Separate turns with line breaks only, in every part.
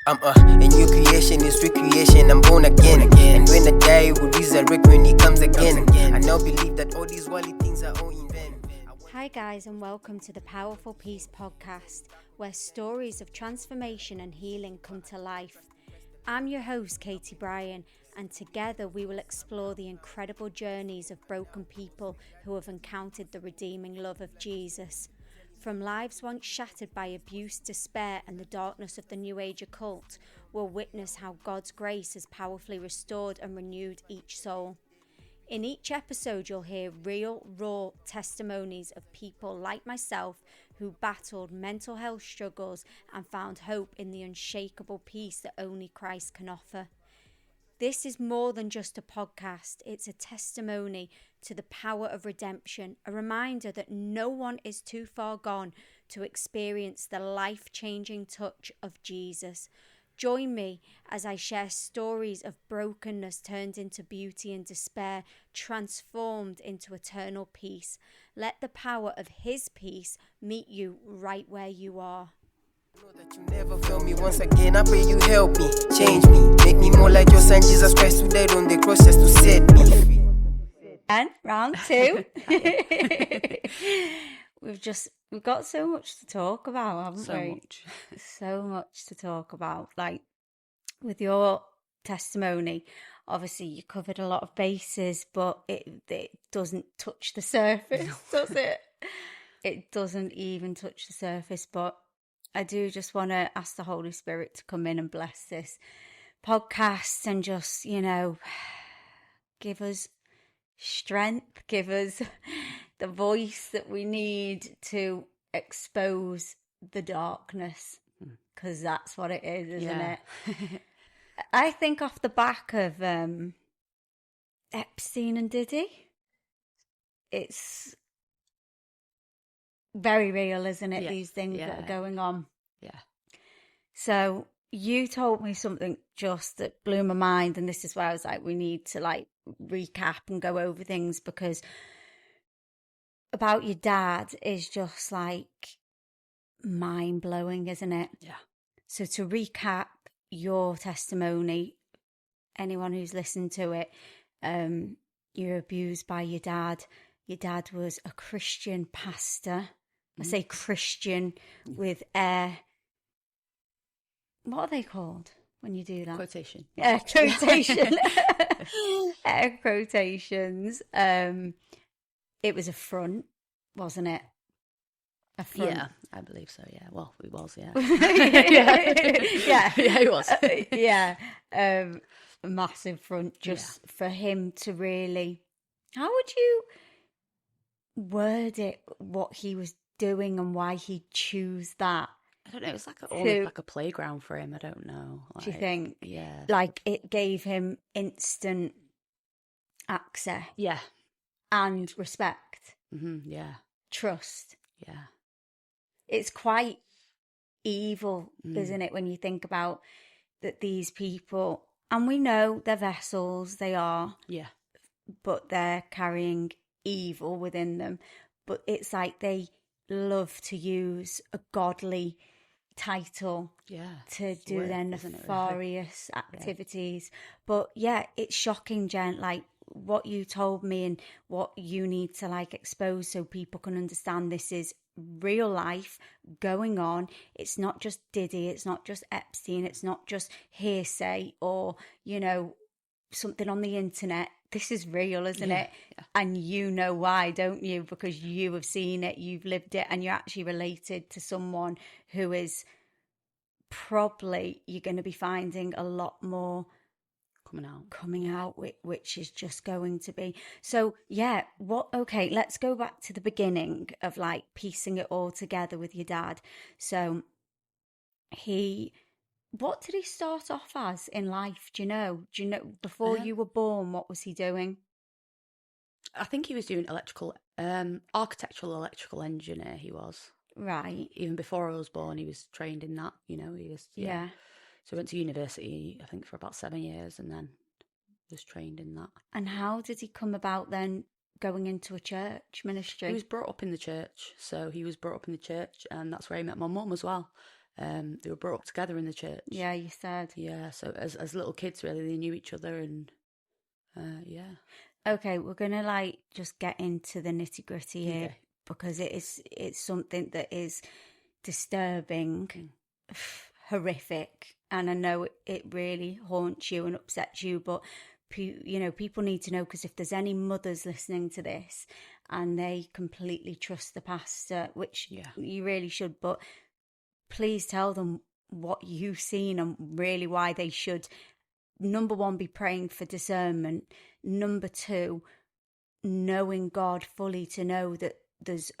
I'm a new creation, is recreation, I'm born again. And when I die, will resurrect when he comes again. I now believe that all these worldly things are all in vain.
Hi guys, and welcome to the Powerful Peace podcast, where stories of transformation and healing come to life. I'm your host, Katie Bryan, and together we will explore the incredible journeys of broken people who have encountered the redeeming love of Jesus. From lives once shattered by abuse, despair, and the darkness of the New Age occult, we'll witness how God's grace has powerfully restored and renewed each soul. In each episode, you'll hear real, raw testimonies of people like myself who battled mental health struggles and found hope in the unshakable peace that only Christ can offer. This is more than just a podcast. It's a testimony to the power of redemption, a reminder that no one is too far gone to experience the life-changing touch of Jesus. Join me as I share stories of brokenness turned into beauty and despair, transformed into eternal peace. Let the power of His peace meet you right where you are.
Know that you never fail me once again. I pray you help me, change me, make me more like your son Jesus Christ who died on the cross just to set me free.
And round two. We've got so much to talk about, haven't we? So much to talk about. Like with your testimony, obviously you covered a lot of bases, but it doesn't touch the surface, does it? It doesn't even touch the surface. But I do just want to ask the Holy Spirit to come in and bless this podcast and just, give us strength, give us the voice that we need to expose the darkness, because that's what it is, isn't it? I think off the back of Epstein and Diddy, it's very real, isn't it? These things that are going on.
Yeah.
So you told me something just that blew my mind, and this is why I was like, we need to recap and go over things, because about your dad is just mind blowing, isn't it?
Yeah.
So to recap your testimony, anyone who's listened to it, you're abused by your dad. Your dad was a Christian pastor. I say Christian with air. What are they called when you do that?
Quotation.
Air quotation. Air quotations. It was a front, wasn't it? A front.
Yeah, I believe so. Yeah. Well, it was. Yeah.
Yeah,
it was.
A massive front just for him to really. How would you word it? What he was doing and why he'd choose that?
I don't know. It was almost like a playground for him. I don't know.
Do you think?
Yeah.
It gave him instant access.
Yeah.
And respect.
Mm-hmm, yeah.
Trust.
Yeah.
It's quite evil, isn't it, when you think about that these people, and we know they're vessels, they are.
Yeah.
But they're carrying evil within them. But it's like they love to use a godly title to do their nefarious activities. But it's shocking, Jen, what you told me and what you need to expose so people can understand this is real life going on. It's not just Diddy, it's not just Epstein, it's not just hearsay or something on the internet. This is real, isn't it? Yeah. And you know why, don't you? Because you have seen it, you've lived it, and you're actually related to someone who is probably, you're going to be finding a lot more coming out, which is just going to be. So, okay, let's go back to the beginning of piecing it all together with your dad. So what did he start off as in life? Do you know before you were born, what was he doing?
I think he was doing architectural electrical engineer. He was.
Right.
Even before I was born, he was trained in that, he was. Yeah. So I went to university, I think, for about 7 years and then was trained in that.
And how did he come about then going into a church ministry?
He was brought up in the church. So he was brought up in the church, and that's where he met my mum as well. they were brought up together in the church.
Yeah, you said.
Yeah, so as little kids, really, they knew each other, and yeah.
Okay, we're gonna just get into the nitty gritty here, because it's something that is disturbing, horrific, and I know it really haunts you and upsets you, but people need to know, because if there's any mothers listening to this and they completely trust the pastor, which you really should, but please tell them what you've seen and really why they should, number one, be praying for discernment, number two, knowing God fully, to know that there's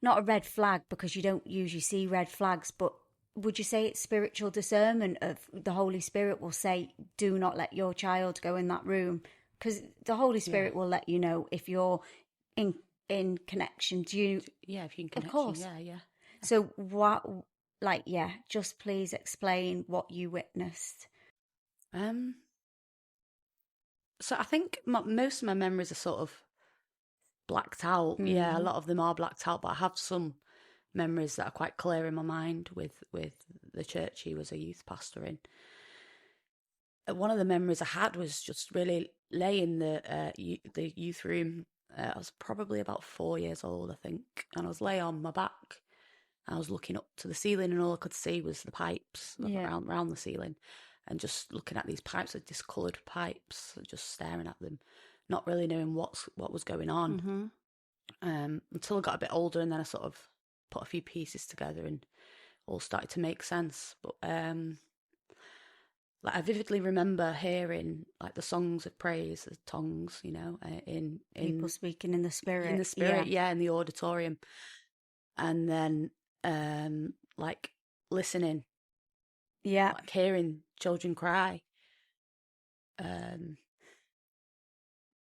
not a red flag, because you don't usually see red flags, but would you say it's spiritual discernment of the Holy Spirit will say, do not let your child go in that room? Because the Holy Spirit will let you know if you're in connection. Do you?
Yeah, if you're in connection.
Of course.
Yeah.
So what, just please explain what you witnessed.
So I think most of my memories are sort of blacked out. Mm-hmm. Yeah, a lot of them are blacked out, but I have some memories that are quite clear in my mind with the church he was a youth pastor in. One of the memories I had was just really laying the youth room. I was probably about 4 years old, I think, and I was laying on my back. I was looking up to the ceiling, and all I could see was the pipes around the ceiling, and just looking at these pipes, the discoloured pipes, just staring at them, not really knowing what was going on. Mm-hmm. Until I got a bit older, and then I sort of put a few pieces together and all started to make sense. But I vividly remember hearing the songs of praise, the tongues, in
people speaking in the spirit,
in the auditorium, and then listening, hearing children cry,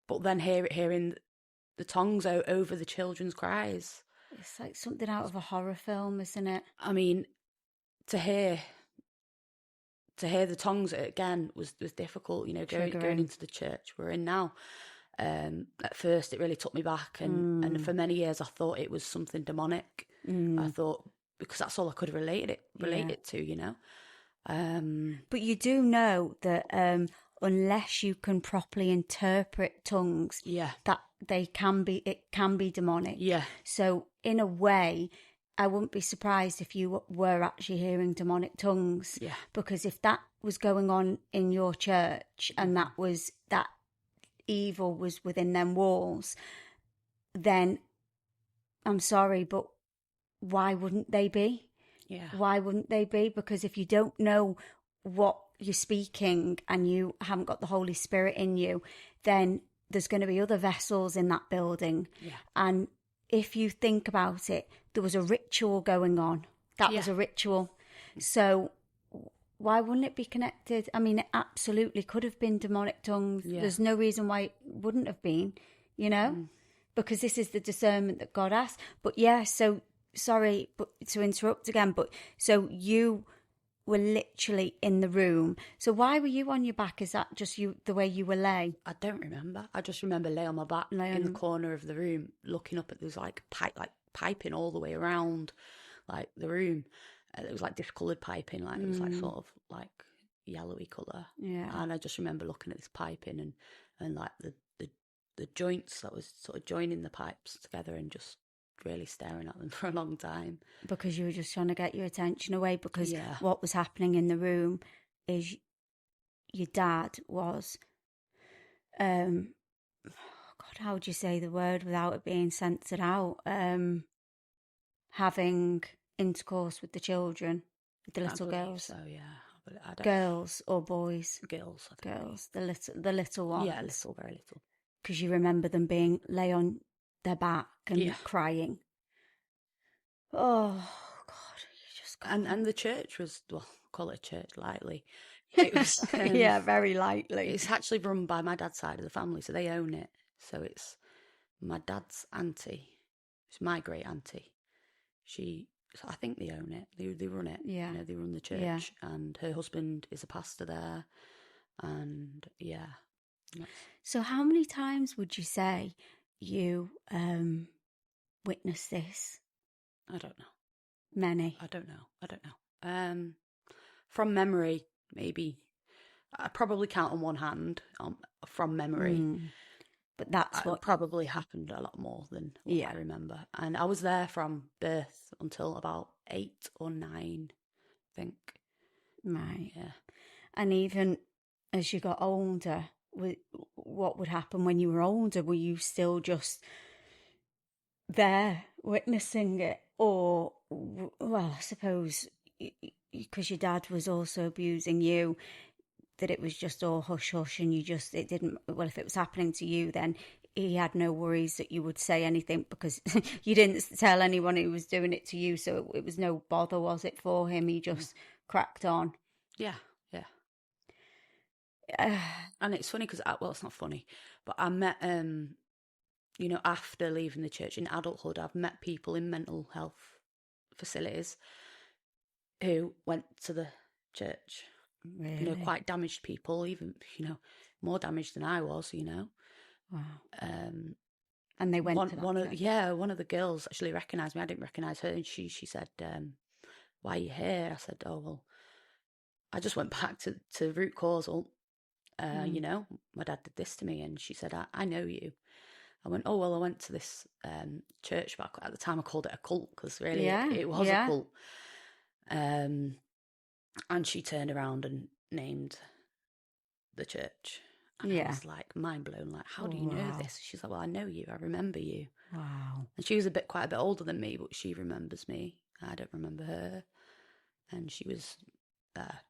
but then hearing the tongues over the children's cries.
It's like something out of a horror film, isn't it?
I mean, to hear the tongues again was difficult, going into the church we're in now. At first it really took me back, and for many years I thought it was something demonic. I thought, because that's all I could relate it to,
But you do know that unless you can properly interpret tongues, that it can be demonic.
Yeah.
So in a way, I wouldn't be surprised if you were actually hearing demonic tongues.
Yeah.
Because if that was going on in your church, and that evil was within them walls, then I'm sorry, but why wouldn't they be?
Yeah.
Why wouldn't they be? Because if you don't know what you're speaking and you haven't got the Holy Spirit in you, then there's going to be other vessels in that building.
Yeah.
And if you think about it, there was a ritual going on. That was a ritual. So why wouldn't it be connected? I mean, it absolutely could have been demonic tongues. Yeah. There's no reason why it wouldn't have been, because this is the discernment that God asks. But so sorry to interrupt again, but so you were literally in the room. So why were you on your back? Is that just the way you were lay?
I don't remember. I just remember lay on my back in the corner of the room, looking up at those piping all the way around the room. It was discoloured piping, it was sort of yellowy colour.
Yeah.
And I just remember looking at this piping and the joints that was sort of joining the pipes together, and just really staring at them for a long time.
Because you were just trying to get your attention away, because what was happening in the room is your dad was, God, how would you say the word without it being censored out? Having intercourse with the children, with the little girls.
So
girls or boys?
Girls.
Girls. The little ones.
Yeah, little, very little.
Because you remember them being lay on their back and crying. Oh God, you just
and the church was, well, call it a church lightly. It was
very lightly.
It's actually run by my dad's side of the family, so they own it. So it's my dad's auntie. It's my great auntie. I think they own it. They run it.
Yeah.
They run the church, and her husband is a pastor there, and
So how many times would you say you witnessed this?
I don't know.
Many.
I don't know. From memory, maybe. I probably count on one hand from memory.
But that's what
probably happened a lot more than what I remember. And I was there from birth until about 8 or 9, I think.
Right.
Yeah.
And even as you got older, what would happen when you were older? Were you still just there witnessing it? Or, well, I suppose because your dad was also abusing you, that it was just all hush hush and it didn't, well, if it was happening to you, then he had no worries that you would say anything because you didn't tell anyone he was doing it to you. So it was no bother, was it, for him? He just cracked on.
Yeah. And it's funny because, well, it's not funny, but I met, after leaving the church in adulthood, I've met people in mental health facilities who went to the church.
Really?
Quite damaged people, even, more damaged than I was,
Wow. And they went to that church?
One of the girls actually recognised me. I didn't recognise her, and she said, "Why are you here?" I said, "Oh, well, I just went back to root causal. My dad did this to me." And she said, I know you. I went, "Oh, well, I went to this church, but at the time I called it a cult because really it was a cult." And she turned around and named the church. And I was like mind blown, like, how do you know this? She's like, "Well, I know you, I remember you."
Wow.
And she was quite a bit older than me, but she remembers me. I don't remember her. And she was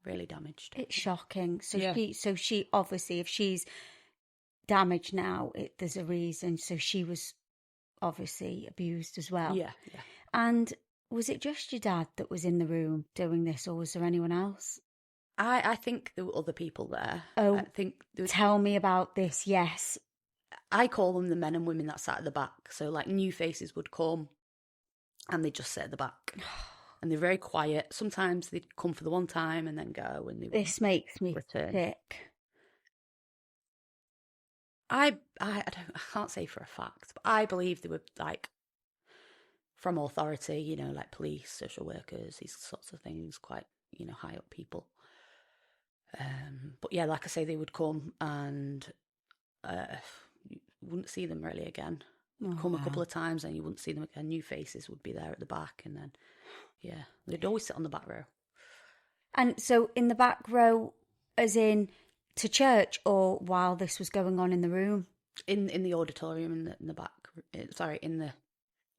really damaged.
It's shocking. So she obviously, if she's damaged now, there's a reason. So she was obviously abused as well.
Yeah.
And was it just your dad that was in the room doing this, or was there anyone else?
I think there were other people there.
Oh,
I think
tell me about this. Yes.
I call them the men and women that sat at the back. So like new faces would come and they'd just sit at the back. And they're very quiet. Sometimes they'd come for the one time and then go, and they
this makes me
return.
sick.
I can't say for a fact, but I believe they were like from authority, like police, social workers, these sorts of things, quite, high up people. But yeah, like I say, they would come and you wouldn't see them really again. They'd come a couple of times and you wouldn't see them again. New faces would be there at the back, and then they'd always sit on the back row. And
so in the back row, as in to church, or while this was going on in the room?
In the auditorium, in the back. Sorry, in the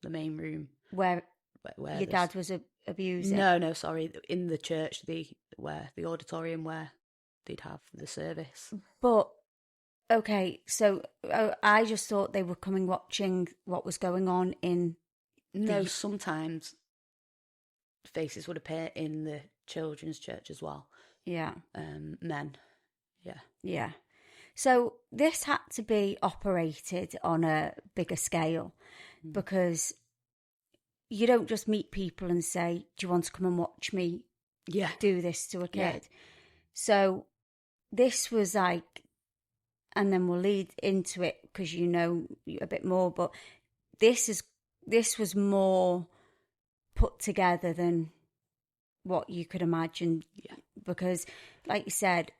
main room
where your dad was abusing.
No, sorry, in the church, the auditorium where they'd have the service.
But okay, so I just thought they were coming watching what was going on in.
No, sometimes faces would appear in the children's church as well.
Yeah.
Men. Yeah.
So this had to be operated on a bigger scale, because you don't just meet people and say, "Do you want to come and watch me do this to a kid?" Yeah. So this was like, and then we'll lead into it because you know a bit more, but this was more put together than what you could imagine.
Yeah.
Because like you said,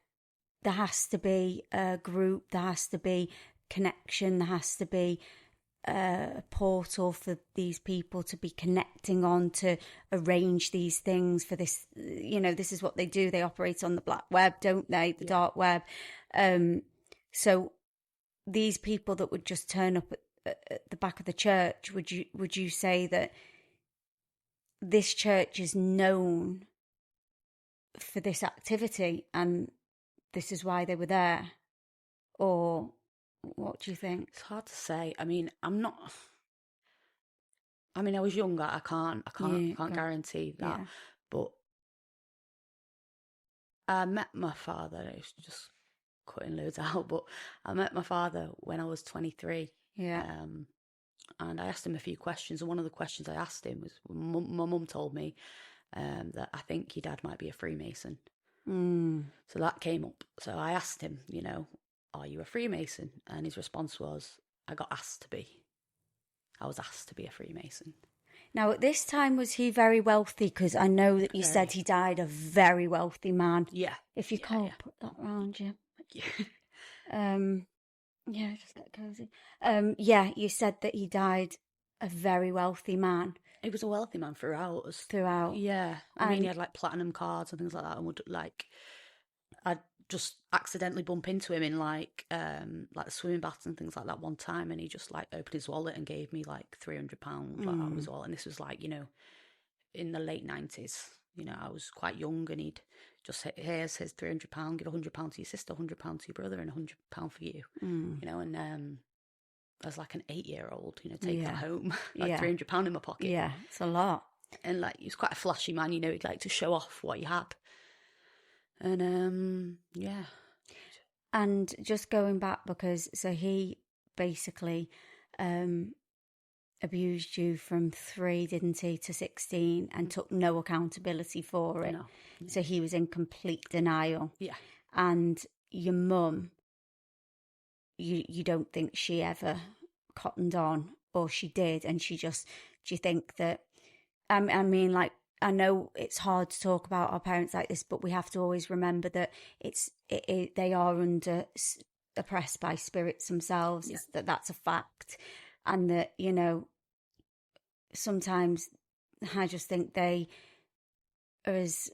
there has to be a group, there has to be connection, there has to be a portal for these people to be connecting on to arrange these things for this. This is what they do. They operate on the black web, don't they? The dark web. So these people that would just turn up at the back of the church, would you say that this church is known for this activity and this is why they were there? Or what do you think?
It's hard to say. I mean, I was younger. I can't guarantee that. Yeah. But I met my father. It's just cutting loads out. But I met my father when I was 23.
Yeah.
And I asked him a few questions. And one of the questions I asked him was, my mum told me that I think your dad might be a Freemason. So that came up. So I asked him, "Are you a Freemason?" And his response was, "I got asked to be. I was asked to be a Freemason."
Now, at this time, was he very wealthy? Because I know that you said he died a very wealthy man.
Yeah.
If you can't put that around you. Yeah, just get cozy. Yeah, you said that he died a very wealthy man.
He was a wealthy man throughout.
Throughout.
Yeah. I mean, he had like platinum cards and things like that, and would like, I'd just accidentally bump into him in like swimming baths and things like that one time, and he just like opened his wallet and gave me like £300 like out of his wallet. And this was like, in the late 90s. I was quite young, and he'd just say, here's his £300, give £100 to your sister, £100 to your brother, and £100 for you. And as like an 8-year-old, take that home, like £300 in my pocket.
Yeah, it's a lot.
And like, he was quite a flashy man, he'd like to show off what he had. And yeah.
And just going back, because so he basically abused you from 3, didn't he, to 16, and took no accountability for it.
No.
So he was in complete denial.
Yeah.
And your mum, you don't think she ever cottoned on, or she did, and do you think that, I mean, like, I know it's hard to talk about our parents like this, but we have to always remember that they are oppressed by spirits themselves. Yeah. That's a fact. And that, sometimes I just think they are as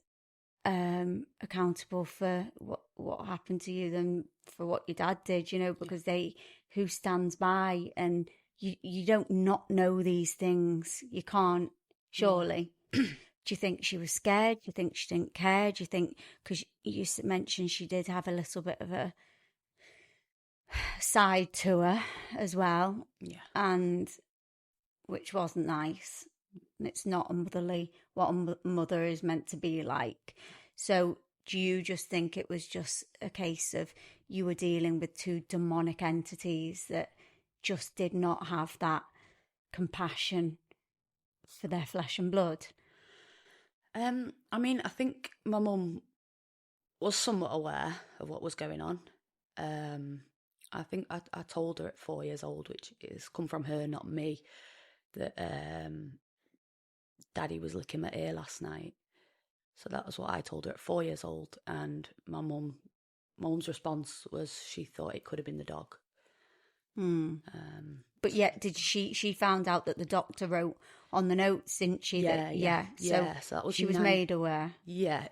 accountable for what happened to you than for what your dad did, because who stands by, and you don't not know these things. You can't, surely. Do you think she was scared? Do you think she didn't care? Do you think, because you mentioned she did have a little bit of a side to her as well, and which wasn't nice. It's not what a mother is meant to be like. So do you just think it was just a case of you were dealing with 2 demonic entities that just did not have that compassion for their flesh and blood?
I mean, I think my mum was somewhat aware of what was going on. I think I told her at 4 years old, which is come from her, not me, that Daddy was licking my ear last night. So that was what I told her at 4 years old. And my mum's response was she thought it could have been the dog.
But yet, did she found out that the doctor wrote on the notes, didn't she?
Yeah. So that was
she was made aware.
Yeah.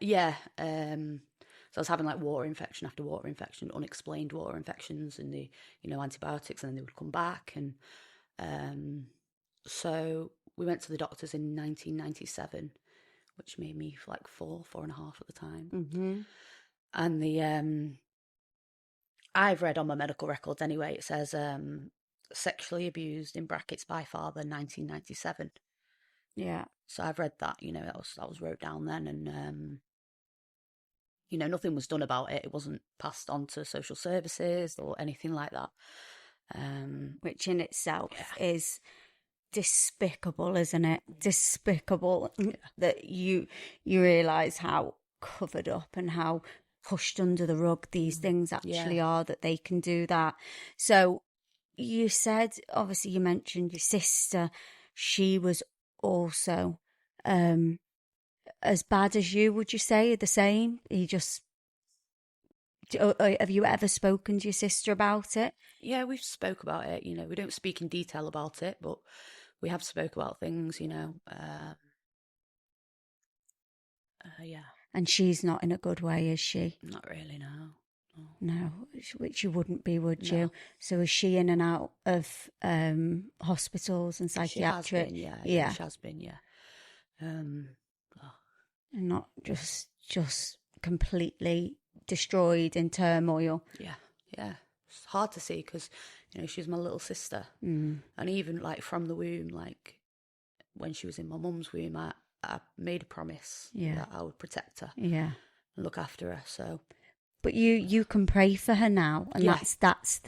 So I was having like water infection after water infection, unexplained water infections, and the antibiotics, and then they would come back, and so we went to the doctors in 1997, which made me like 4.5 at the time.
Mm-hmm.
And the I've read on my medical records anyway, it says sexually abused in brackets by father 1997.
Yeah.
So I've read that, that was wrote down then, and nothing was done about it. It wasn't passed on to social services or anything like that.
Which in itself is despicable, isn't it? Despicable that you realise how covered up and how pushed under the rug these things actually are, that they can do that. So you said, obviously you mentioned your sister, she was also as bad as you, would you say? The same? Have you ever spoken to your sister about it?
Yeah, we've spoke about it. We don't speak in detail about it, but we have spoke about things. Yeah.
And she's not in a good way, is she?
Not really, no.
No, which you wouldn't be, would you? So is she in and out of hospitals and psychiatric?
She has been, yeah. She has been, yeah.
And not just completely destroyed in turmoil.
Yeah. It's hard to see because, she's my little sister. And even like from the womb, like when she was in my mum's womb, I made a promise that I would protect her.
Yeah.
And look after her. So,
but you can pray for her now, and that's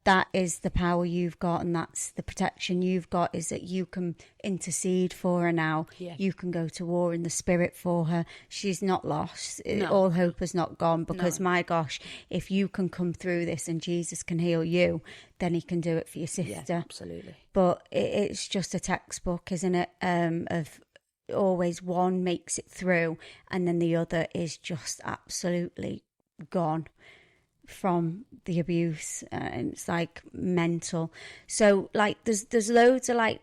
that is the power you've got, and that's the protection you've got, is that you can intercede for her now.
Yeah.
You can go to war in the spirit for her. She's not lost.
No.
All hope is not gone, because
No.
my gosh, if you can come through this and Jesus can heal you, then he can do it for your sister.
Yeah, absolutely.
But it's just a textbook, isn't it, of always one makes it through and then the other is just absolutely gone from the abuse, and it's like mental. So like there's loads of like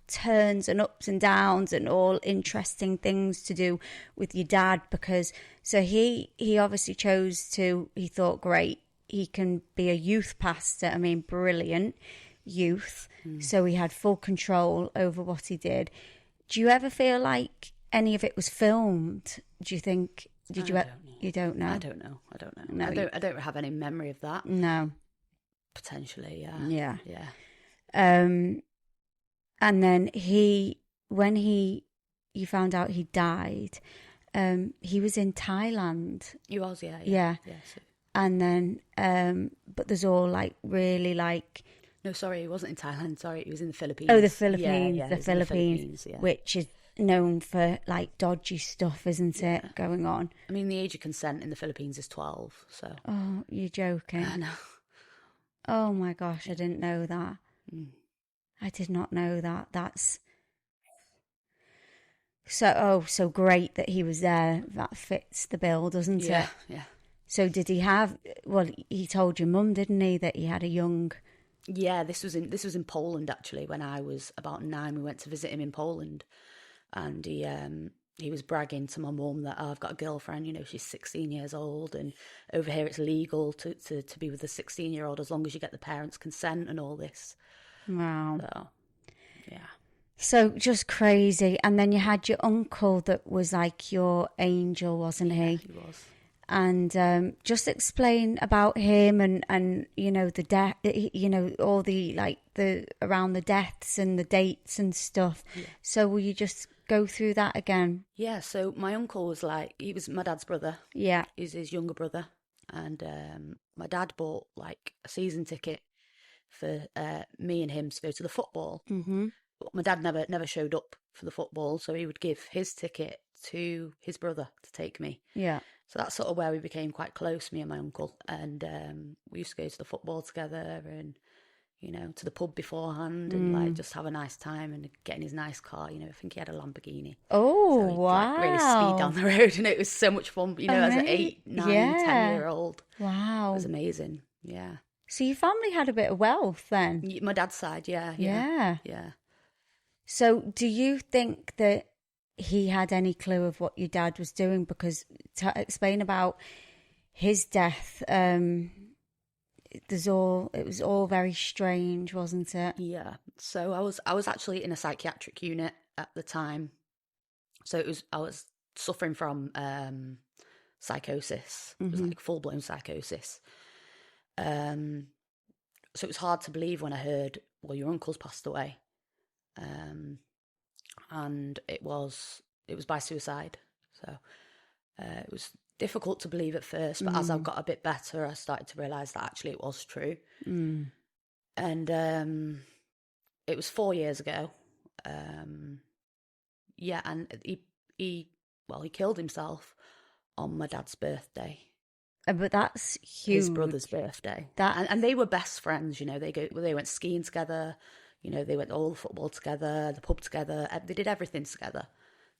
turns and ups and downs and all interesting things to do with your dad, because so he obviously chose to, he thought, great, he can be a youth pastor. I mean, brilliant youth. So he had full control over what he did. Do you ever feel like any of it was filmed? Do you think? Did you? You don't know.
I don't know.
No,
I don't have any memory of that.
No.
Potentially,
Yeah.
yeah.
And then when you found out he died, he was in Thailand.
He was, yeah.
Yeah.
So.
And then, but there's all like really like.
No, sorry, he wasn't in Thailand. Sorry, he was in the Philippines.
Oh, the Philippines,
Yeah,
the Philippines,
yeah.
which is known for like dodgy stuff, isn't it, going on?
I mean, the age of consent in the Philippines is 12, so.
Oh, you're joking.
I know.
Oh my gosh, I didn't know that. I did not know that. That's so great that he was there. That fits the bill, doesn't it?
Yeah.
So did he have? Well, he told your mum, didn't he, that he had a young?
Yeah, this was in Poland actually. When I was about 9, we went to visit him in Poland, and he was bragging to my mum that, oh, I've got a girlfriend. You know, she's 16 years old, and over here it's legal to be with a 16-year-old as long as you get the parents' consent and all this.
Wow.
So, yeah.
So just crazy. And then you had your uncle that was like your angel, wasn't he?
He was.
And just explain about him and you know the death, you know, all the like the around the deaths and the dates and stuff. Yeah. So will you just go through that again?
Yeah. So my uncle was like, he was my dad's brother.
Yeah.
He's his younger brother, and my dad bought like a season ticket for me and him to go to the football.
Mm-hmm.
But my dad never showed up for the football, so he would give his ticket to his brother to take me.
Yeah.
So that's sort of where we became quite close, me and my uncle. And we used to go to the football together and, you know, to the pub beforehand and like just have a nice time and get in his nice car. You know, I think he had a Lamborghini.
Oh,
so he'd,
wow.
Like, really speed down the road, and it was so much fun, you know, as an 8, 9, 10-year-old.
Wow.
It was amazing, yeah.
So your family had a bit of wealth then?
My dad's side, yeah.
So do you think that he had any clue of what your dad was doing? Because to explain about his death, it was all very strange, wasn't it?
Yeah. So I was actually in a psychiatric unit at the time. So I was suffering from psychosis. It was like full-blown psychosis. So it was hard to believe when I heard, well, your uncle's passed away. And it was by suicide. So it was difficult to believe at first, but as I got a bit better, I started to realise that actually it was true. And it was 4 years ago. And he killed himself on my dad's birthday.
But that's huge.
His brother's birthday. And they were best friends, you know. They went skiing together. You know, they went all the football together, the pub together. They did everything together.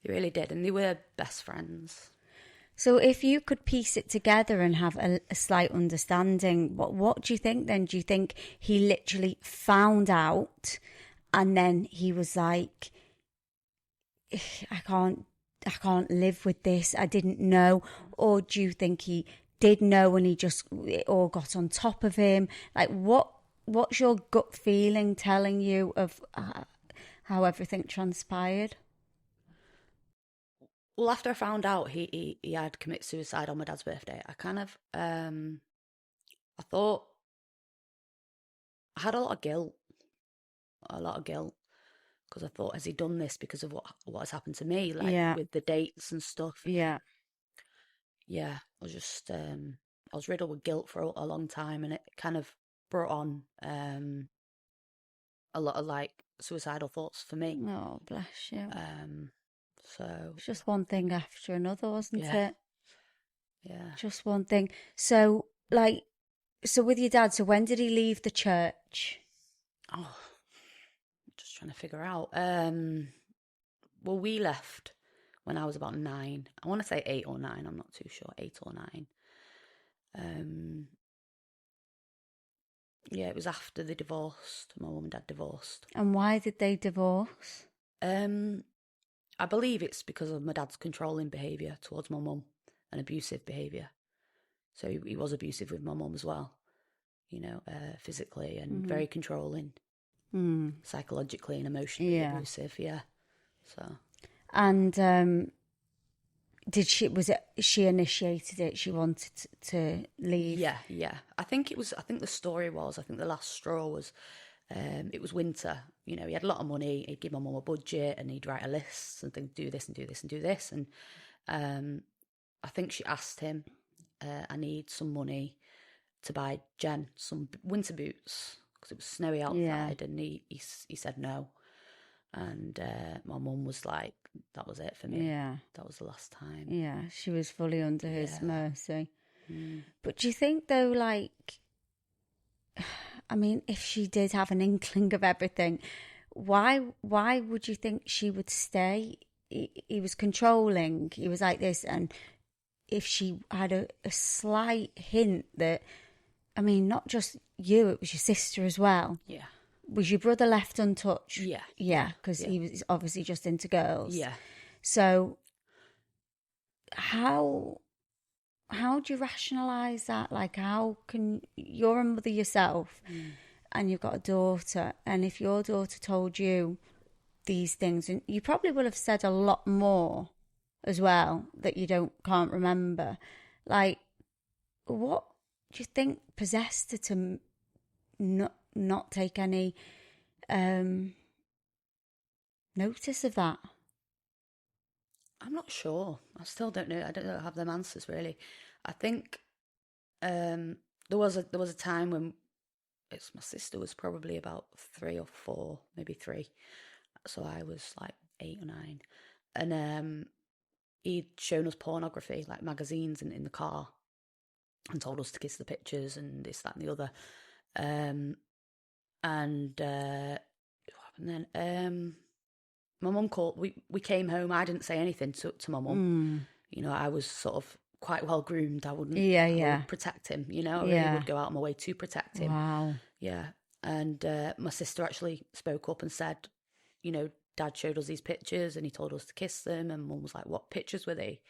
They really did. And they were best friends.
So if you could piece it together and have a slight understanding, what do you think then? Do you think he literally found out and then he was like, I can't live with this, I didn't know? Or do you think he did know and it all got on top of him? Like what's your gut feeling telling you of how everything transpired?
Well, after I found out he had committed suicide on my dad's birthday, I kind of, I thought, I had a lot of guilt, because I thought, has he done this because of what has happened to me, like with the dates and stuff?
Yeah.
I was just, I was riddled with guilt for a long time, and it kind of brought on a lot of like suicidal thoughts for me.
Oh, bless you.
So
It's just one thing after another, wasn't
Yeah.
it?
yeah.
Just one thing. So, like, so with your dad, so when did he leave the church?
Oh, just trying to figure out. Well, we left when I was about 9. I want to say 8 or 9. I'm not too sure. 8 or 9. Yeah, it was after they divorced. My mum and dad divorced.
And why did they divorce?
I believe it's because of my dad's controlling behaviour towards my mum and abusive behaviour. So he was abusive with my mum as well, physically and very controlling, psychologically and emotionally abusive. Yeah. So.
And she initiated it? She wanted to leave?
Yeah. I think the story was, the last straw was, it was winter. He had a lot of money. He'd give my mum a budget and he'd write a list and think, do this and do this and do this. And I think she asked him, I need some money to buy Jen some winter boots because it was snowy outside. And he said no. And my mum was like, that was it for me.
Yeah.
That was the last time.
Yeah, she was fully under his mercy.
Mm.
But do you think, though, like, I mean, if she did have an inkling of everything, why would you think she would stay? He was controlling. He was like this. And if she had a slight hint that, I mean, not just you, it was your sister as well.
Yeah.
Was your brother left untouched?
Yeah.
Yeah, because he was obviously just into girls.
Yeah.
So how do you rationalise that? Like, how can... You're a mother yourself and you've got a daughter, and if your daughter told you these things, and you probably would have said a lot more as well that you can't remember. Like, what do you think possessed her to not take any notice of that?
I'm not sure. I still don't know. I don't have them answers really. I think there was a time when my sister was probably about 3 or 4, maybe 3. So I was like 8 or 9, and he'd shown us pornography, like magazines, in the car, and told us to kiss the pictures and this, that, and the other. And what happened then? My mum called. We came home. I didn't say anything to my mum. I was sort of quite well groomed. I wouldn't. I would protect him. I really would go out of my way to protect him.
Wow.
Yeah. And my sister actually spoke up and said, Dad showed us these pictures and he told us to kiss them. And Mum was like, what pictures were they?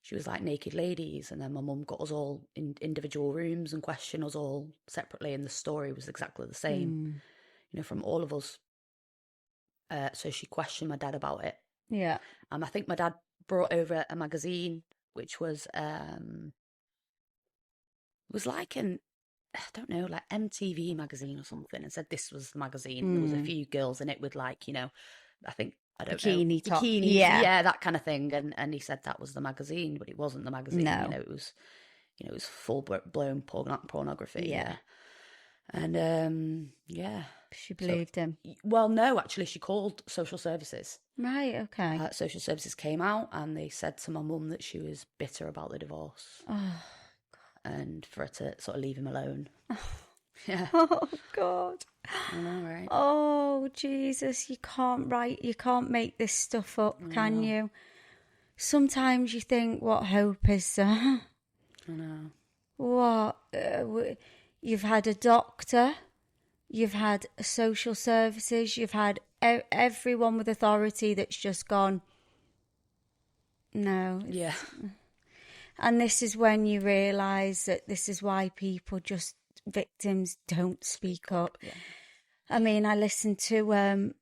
She was like, naked ladies. And then my mum got us all in individual rooms and questioned us all separately. And the story was exactly the same, from all of us. So she questioned my dad about it.
Yeah.
I think my dad brought over a magazine, which was like I don't know, like MTV magazine or something, and said this was the magazine. There was a few girls in it with like, I think, I don't know,
bikini top.
Bikinis,
Yeah,
that kind of thing. And he said that was the magazine, but it wasn't the magazine.
No.
It was full blown pornography.
Yeah.
And yeah.
She believed him.
Well, no, actually, she called social services.
Right, okay.
Social services came out and they said to my mum that she was bitter about the divorce.
Oh,
and for her to sort of leave him alone. Yeah.
Oh, God.
I know, right?
Oh, Jesus, you can't make this stuff up, can you? Sometimes you think, what hope is there?
I know.
What? You've had a doctor, you've had social services, you've had everyone with authority that's just gone, no.
Yeah.
And this is when you realise that this is why victims don't speak up.
Yeah.
I mean, I listened to a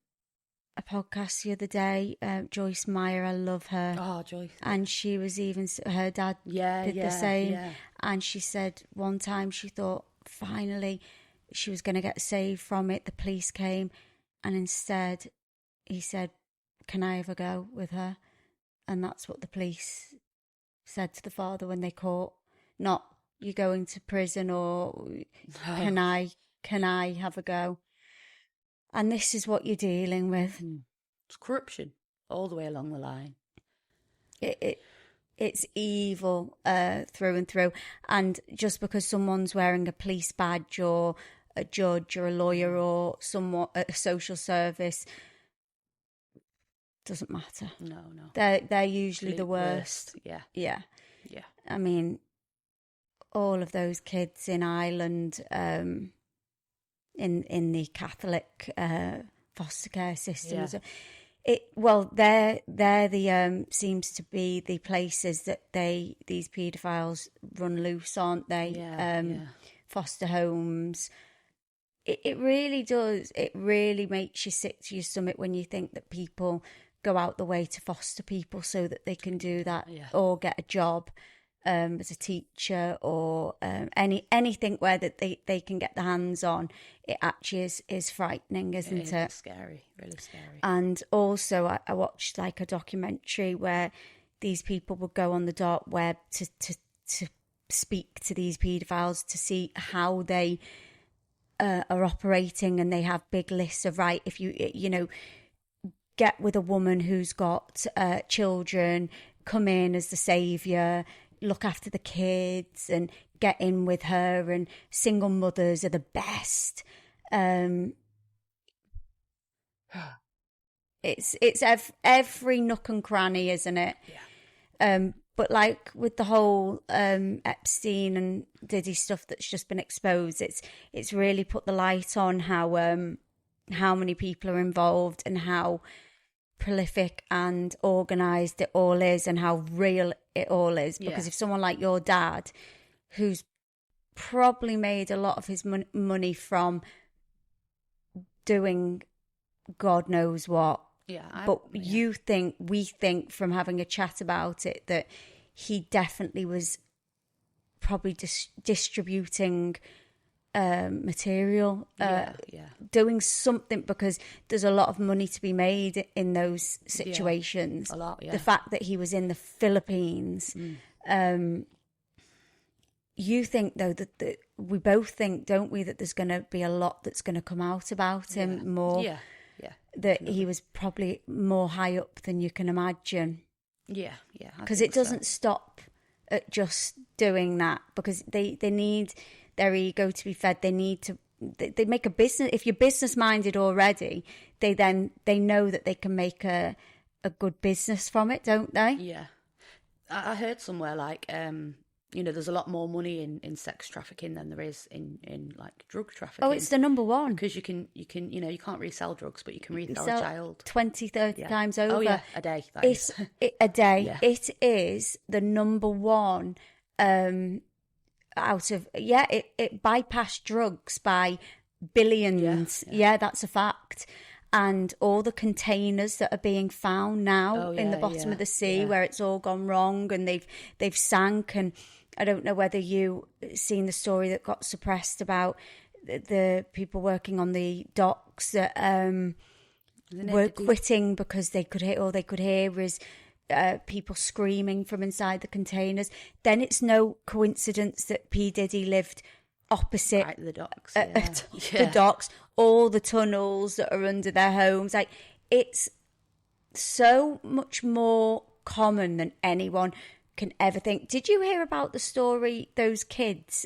podcast the other day, Joyce Meyer, I love her.
Oh, Joyce.
And she was her dad did the same.
Yeah.
And she said one time she thought finally she was going to get saved from it. The police came and instead he said, can I ever go with her? And that's what the police said to the father when they caught, not you're going to prison or can I can I have a go? And this is what you're dealing with.
It's corruption all the way along the line.
It's evil through and through. And just because someone's wearing a police badge or a judge or a lawyer or somewhat a social service, doesn't matter.
No.
They're usually the worst.
Yeah.
Yeah.
Yeah.
I mean, all of those kids in Ireland, in the Catholic foster care system.
Yeah.
They're the seems to be the places that these paedophiles run loose, aren't they? Foster homes. It really does. It really makes you sick to your stomach when you think that people go out the way to foster people so that they can do that or get a job as a teacher or anything where that they can get their hands on. It actually is frightening, isn't it?
Scary, really scary.
And also I watched like a documentary where these people would go on the dark web to speak to these paedophiles to see how they are operating, and they have big lists of, right, if you know, get with a woman who's got children, come in as the saviour, look after the kids and get in with her, and single mothers are the best. It's every nook and cranny, isn't it?
Yeah.
But like with the whole Epstein and Diddy stuff that's just been exposed, it's really put the light on how many people are involved and how prolific and organised it all is and how real it all is. Because if someone like your dad, who's probably made a lot of his money from doing God knows what, we think from having a chat about it that he definitely was probably distributing material, doing something, because there's a lot of money to be made in those situations.
A lot,
The fact that he was in the Philippines. You think, though, that we both think, don't we, that there's going to be a lot that's going to come out about him more?
Yeah.
That definitely. He was probably more high up than you can imagine.
Yeah.
Because it doesn't stop at just doing that, because they need their ego to be fed. They need to, they make a business. If you're business minded already, they know that they can make a good business from it, don't they?
Yeah. I heard somewhere like, there's a lot more money in sex trafficking than there is in like drug trafficking.
Oh, it's the number one.
Because you can't resell drugs, but you can resell a child
20, 30 times over.
Oh yeah, a day.
A day.
Yeah.
It is the number one out of, it bypassed drugs by billions. Yeah, that's a fact. And all the containers that are being found now in the bottom of the sea where it's all gone wrong and they've sank. And I don't know whether you seen the story that got suppressed about the people working on the docks that were quitting because they could hear, all they could hear was people screaming from inside the containers. Then it's no coincidence that P. Diddy lived opposite
the docks,
the docks, all the tunnels that are under their homes. Like, it's so much more common than anyone can ever think. Did you hear about the story, those kids?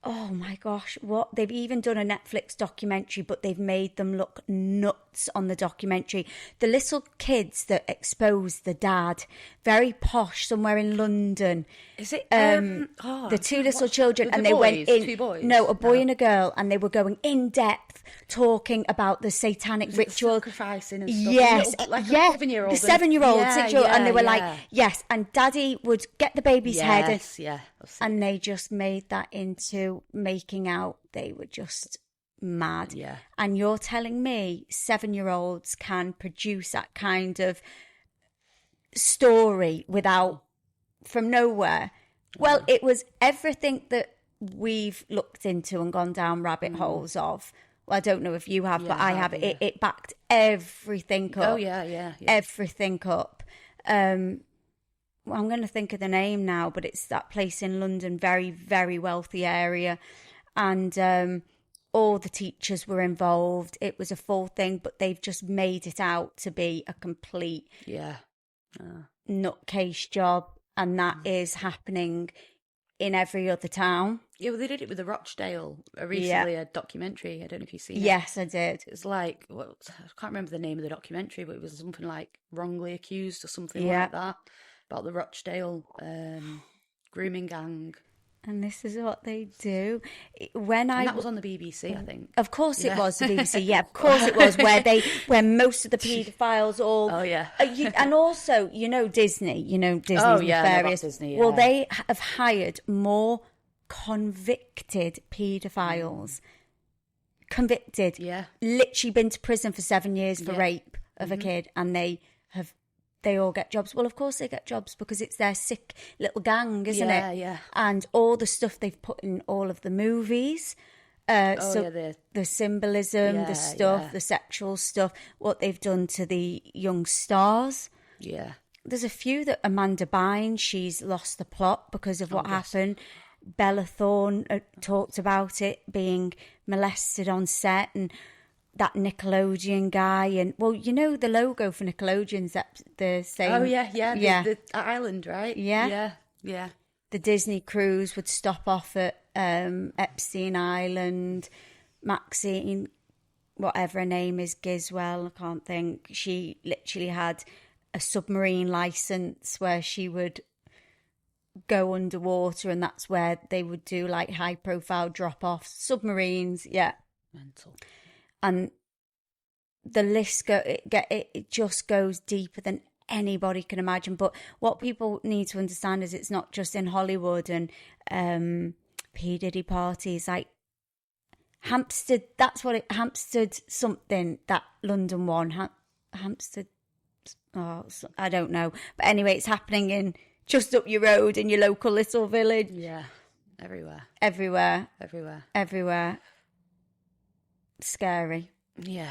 Oh my gosh, what? They've even done a Netflix documentary, but they've made them look nuts on the documentary. The little kids that exposed the dad, very posh, somewhere in London.
Is it?
The two little children, and they went in.
2 boys?
No, a boy and a girl, and they were going in depth, talking about the satanic ritual.
Sacrificing and stuff.
Yes,
like a 7-year-old.
The 7-year-old, 6-year-old, and they were like, yes, and Daddy would get the baby's head, and they just made that into making out they were just mad.
Yeah.
And you're telling me 7-year-olds can produce that kind of story from nowhere? Well, it was everything that we've looked into and gone down rabbit holes of. Well, I don't know if you have, but I have. Yeah. It backed everything up.
Oh, yeah.
Everything up. I'm going to think of the name now, but it's that place in London, very, very wealthy area. and all the teachers were involved. It was a full thing, but they've just made it out to be a complete nutcase job, and that is happening in every other town.
Yeah, well, they did it with the Rochdale recently, a documentary. I don't know if you've seen it.
Yes, I did.
It was like, I can't remember the name of the documentary, but it was something like Wrongly Accused or something like that, about the Rochdale grooming gang.
And this is what they do.
And that was on the BBC, I think.
Of course it was the BBC. Yeah, of course it was, where most of the paedophiles all.
Oh yeah.
And also, Disney. Disney's nefarious.
Disney,
Well, they have hired more convicted paedophiles. Convicted.
Yeah.
Literally been to prison for 7 years for rape of a kid, and they all get jobs. Well, of course they get jobs because it's their sick little gang, isn't it?
Yeah.
And all the stuff they've put in all of the movies. The symbolism, the stuff, the sexual stuff, what they've done to the young stars.
Yeah.
There's a few that Amanda Bynes, she's lost the plot because of what happened. Bella Thorne talked about it, being molested on set, and that Nickelodeon guy, and the logo for Nickelodeon's the same.
Oh yeah. The island, right?
Yeah. The Disney cruise would stop off at Epstein Island. Maxine, whatever her name is, Giswell, I can't think. She literally had a submarine license where she would go underwater, and that's where they would do like high profile drop offs. Submarines,
mental.
And the list it just goes deeper than anybody can imagine. But what people need to understand is it's not just in Hollywood and P. Diddy parties. Like Hampstead, Hampstead something, that London one. Hampstead, I don't know. But anyway, it's happening in just up your road in your local little village.
Yeah, everywhere.
Scary.
Yeah.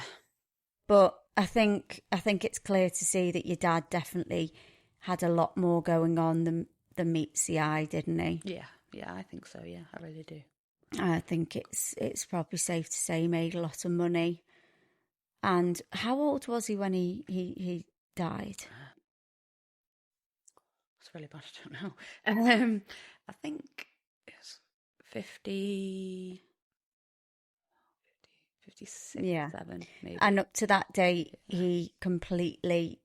But I think it's clear to see that your dad definitely had a lot more going on than meets the eye, didn't he?
Yeah, I think so. Yeah, I really do.
I think it's probably safe to say he made a lot of money. And how old was he when he died?
It's really bad. I don't know. I think it's 50. 56, 7, maybe.
And up to that date, he completely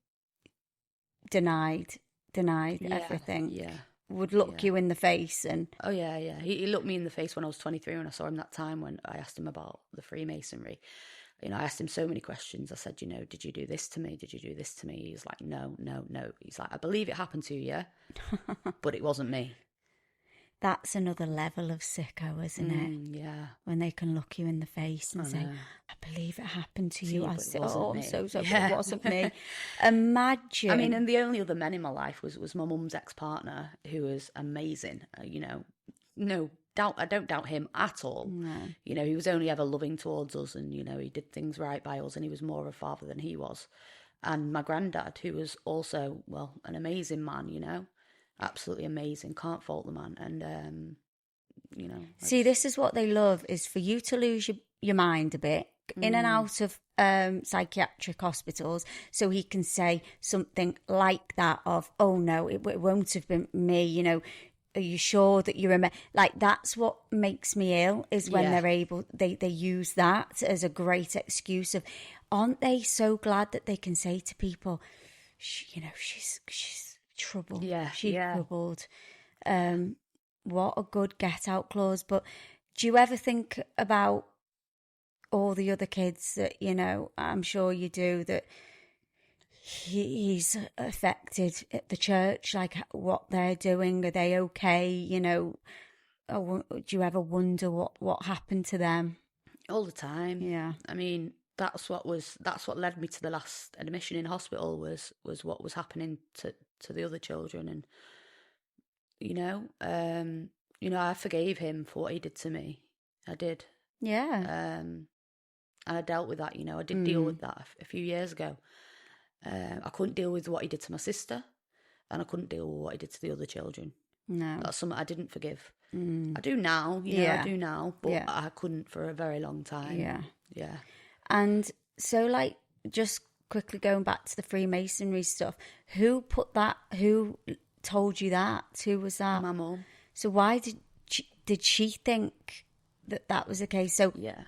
denied everything.
Yeah.
Would look you in the face and...
Oh, yeah. He looked me in the face when I was 23 when I saw him that time when I asked him about the Freemasonry. I asked him so many questions. I said, did you do this to me? Did you do this to me? He's like, no. He's like, I believe it happened to you, but it wasn't me.
That's another level of sicko, isn't it?
Yeah.
When they can look you in the face and say, I believe it happened to you. I said, I'm so sorry, it wasn't me. Imagine.
I mean, and the only other men in my life was my mum's ex-partner, who was amazing. No doubt, I don't doubt him at all.
No.
He was only ever loving towards us, and, he did things right by us, and he was more of a father than he was. And my granddad, who was also, an amazing man, absolutely amazing, can't fault the man. And
see, this is what they love, is for you to lose your mind a bit in and out of psychiatric hospitals, so he can say something like that of, oh no, it won't have been me, are you sure that you remember? Like, that's what makes me ill, is when they're able, they use that as a great excuse of, aren't they so glad that they can say to people, she's trouble.
Yeah,
she's troubled. What a good get out clause. But do you ever think about all the other kids that, I'm sure you do, that he's affected at the church, like what they're doing? Are they okay? Do you ever wonder what happened to them?
All the time.
Yeah.
I mean, that's what led me to the last admission in hospital was what was happening to the other children. And I forgave him for what he did to me. I did.
Yeah.
And I dealt with that. I did deal with that a few years ago. I couldn't deal with what he did to my sister, and I couldn't deal with what he did to the other children.
No.
That's something I didn't forgive. I do now, I do now, but I couldn't for a very long time. Yeah.
And so, like, just quickly going back to the Freemasonry stuff, who told you that? Who was that?
My mum.
So why did she think that was the case? So
yeah.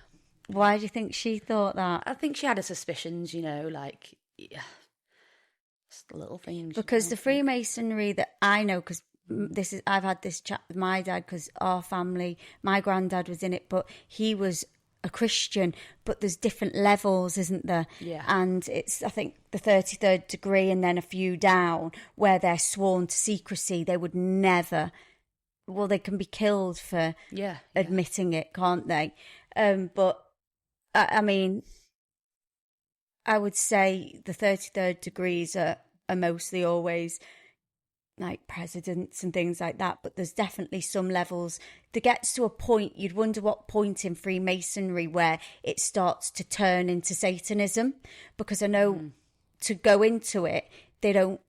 Why do you think she thought that?
I think she had her suspicions, like, just a little things.
Because the Freemasonry that I know, because I've had this chat with my dad, because our family, my granddad was in it, but he was a Christian, but there's different levels, isn't there?
Yeah.
And it's, I think, the 33rd degree and then a few down where they're sworn to secrecy. They would never, well, they can be killed for admitting it, can't they? But, I mean, I would say the 33rd degrees are mostly always like presidents and things like that, but there's definitely some levels. There gets to a point, you'd wonder what point in Freemasonry where it starts to turn into Satanism, because I know to go into it, they don't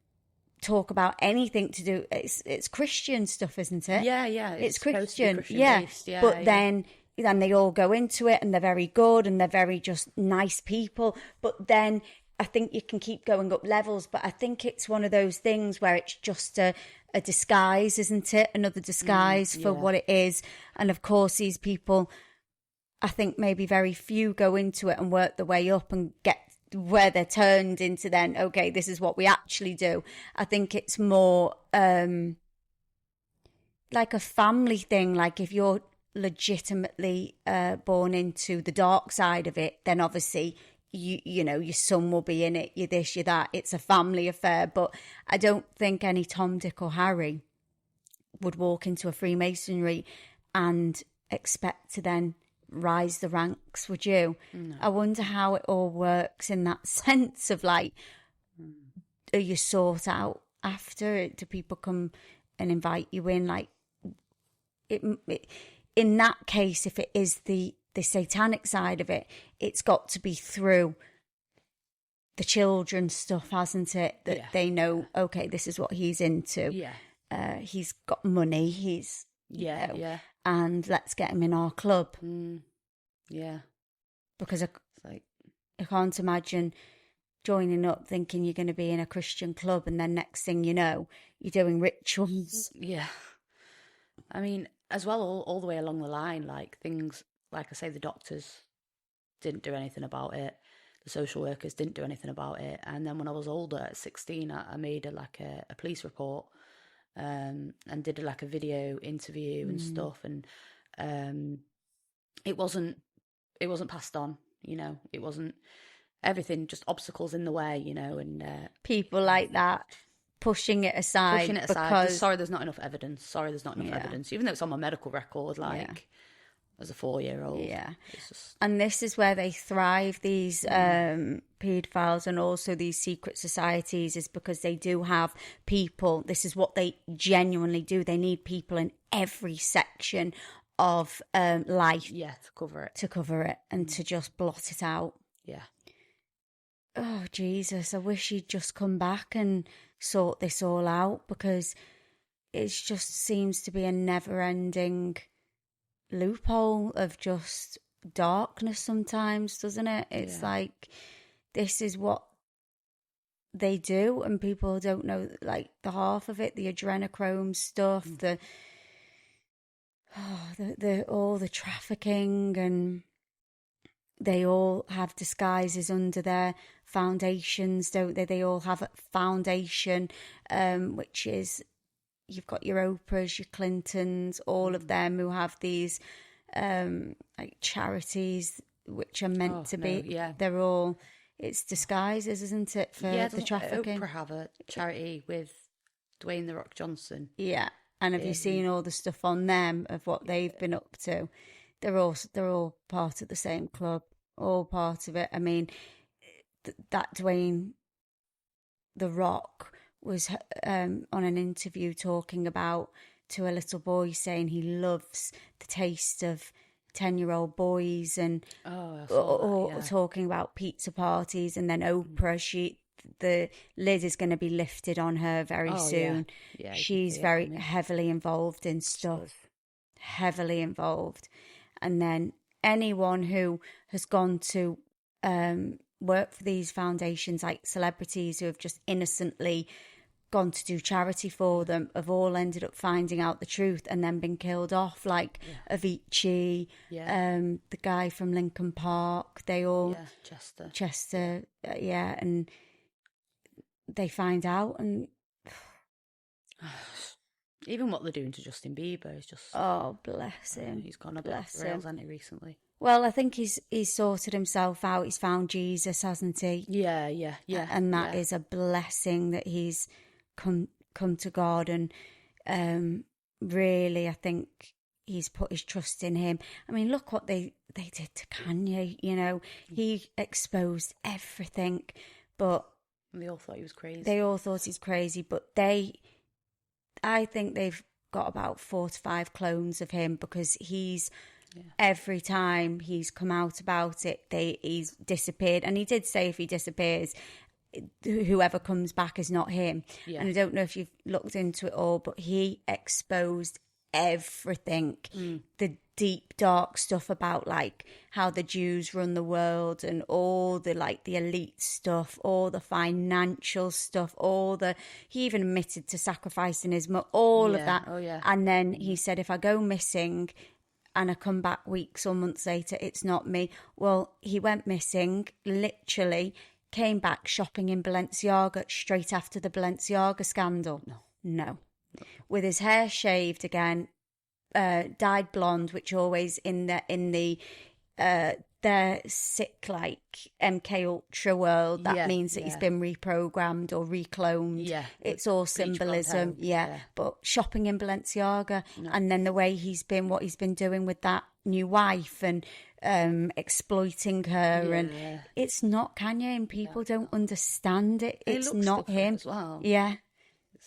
talk about anything to do, it's Christian stuff, isn't it?
Yeah,
it's Christian,
based.
But then they all go into it and they're very good and they're very just nice people, but then I think you can keep going up levels, but I think it's one of those things where it's just a disguise, isn't it? Another disguise for what it is. And of course, these people, I think maybe very few go into it and work their way up and get where they're turned into then, okay, this is what we actually do. I think it's more like a family thing. Like if you're legitimately born into the dark side of it, then obviously you know, your son will be in it, you're this, you're that. It's a family affair. But I don't think any Tom, Dick or Harry would walk into a Freemasonry and expect to then rise the ranks, would you?
No.
I wonder how it all works in that sense of like, are you sought out after? Do people come and invite you in? Like, in that case, if it is the satanic side of it, it's got to be through the children's stuff, hasn't it? That they know, okay, this is what he's into.
Yeah.
He's got money. He's,
yeah.
And let's get him in our club.
Yeah.
Because I can't imagine joining up thinking you're going to be in a Christian club and then next thing you know, you're doing rituals.
Yeah. I mean, as well, all the way along the line, like things, like I say, the doctors didn't do anything about it. The social workers didn't do anything about it. And then when I was older, at 16, I made a police report and did a video interview and stuff. And it wasn't passed on, it wasn't everything, just obstacles in the way, and
people like that. Pushing it aside. Because...
Sorry, there's not enough evidence. Even though it's on my medical record, as a 4-year-old.
Yeah.
It's just...
And this is where they thrive, these paedophiles and also these secret societies, is because they do have people. This is what they genuinely do. They need people in every section of life.
Yeah, to cover it.
And to just blot it out.
Yeah.
Oh, Jesus, I wish he'd just come back and sort this all out, because it just seems to be a never-ending loophole of just darkness sometimes, doesn't it? It's like, this is what they do, and people don't know, like, the half of it, the adrenochrome stuff, all the trafficking, and they all have disguises under their foundations, don't they? They all have a foundation, which is, you've got your Oprahs, your Clintons, all of them who have these like charities which are meant to be.
Yeah.
They're all, it's disguises, isn't it, for the trafficking?
Oprah have a charity with Dwayne The Rock Johnson.
Yeah. And have you seen all the stuff on them of what they've been up to? They're all part of the same club, all part of it. I mean, that Dwayne The Rock was on an interview talking about, to a little boy, saying he loves the taste of 10-year-old boys, and talking about pizza parties. And then Oprah, the lid is going to be lifted on her very soon.
Yeah,
she's very heavily involved in stuff. heavily involved. And then anyone who has gone to work for these foundations, like celebrities who have just innocently gone to do charity for them, have all ended up finding out the truth and then been killed off, like Avicii, the guy from Lincoln Park. They all Chester, and they find out, and
even what they're doing to Justin Bieber is just
bless him.
He's gone a bit off the rails, hasn't he, recently?
Well, I think he's sorted himself out. He's found Jesus, hasn't he?
Yeah.
And that is a blessing that he's come to God, and really, I think he's put his trust in him. I mean, look what they did to Kanye. You know, he exposed everything, but
they all thought he was crazy.
They all thought he's crazy, but I think they've got about 4 to 5 clones of him, because he's every time he's come out about it, he's disappeared. And he did say if he disappears, whoever comes back is not him. And I don't know if you've looked into it all, but he exposed everything, the deep dark stuff about like how the Jews run the world, and all the like the elite stuff, all the financial stuff, he even admitted to sacrificing his mother, all of that. And then he said, if I go missing and I come back weeks or months later, it's not me. Well, he went missing, literally came back shopping in Balenciaga straight after the Balenciaga scandal. No. With his hair shaved again, dyed blonde, which always in the their sick like MK Ultra world, that means that he's been reprogrammed or recloned. It's all symbolism. But shopping in Balenciaga, and then the way what he's been doing with that new wife, and exploiting her, and it's not Kanye, and people don't understand it. It's not him
as well.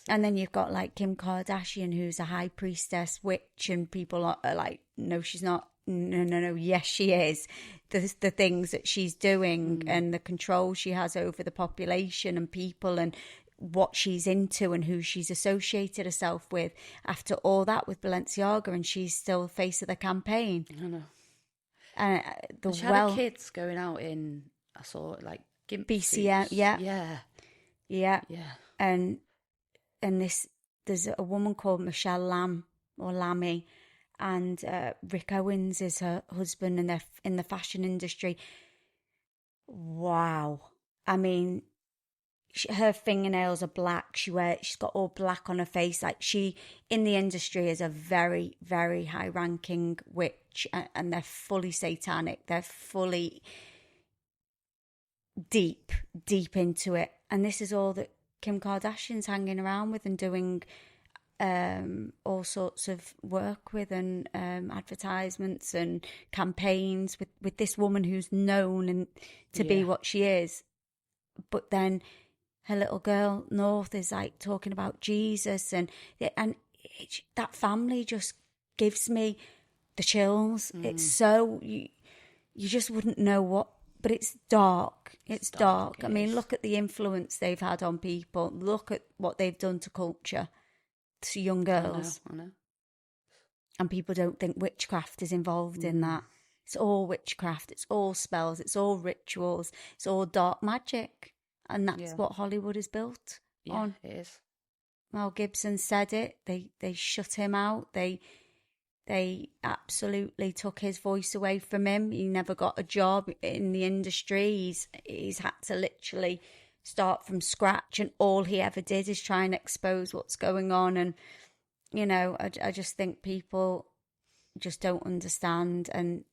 And then you've got like Kim Kardashian, who's a high priestess witch, and people are like, no, she's not. No, yes, she is. The things that she's doing, and the control she has over the population and people, and what she's into and who she's associated herself with. After all that with Balenciaga, and she's still face of the campaign.
I know.
And
she had kids going out in, I saw like gimp
BCM,
suits.
Yeah. And there's a woman called Michelle Lammy, and Rick Owens is her husband, and they're in the fashion industry. Wow. I mean, her fingernails are black. She's got all black on her face. Like, she in the industry is a very, very high ranking witch, and they're fully satanic. They're fully deep into it. And this is all that Kim Kardashian's hanging around with and doing all sorts of work with, and advertisements and campaigns with this woman who's known and to be what she is. But then her little girl North is like talking about Jesus, and that family just gives me the chills. It's so you just wouldn't know what. But it's dark. It's dark. I mean, look at the influence they've had on people. Look at what they've done to culture, to young girls.
I know.
And people don't think witchcraft is involved in that. It's all witchcraft. It's all spells. It's all rituals. It's all dark magic. And that's what Hollywood is built on.
It is.
Mel Gibson said it. They shut him out. They absolutely took his voice away from him. He never got a job in the industry. He's had to literally start from scratch, and all he ever did is try and expose what's going on. And, you know, I just think people just don't understand, and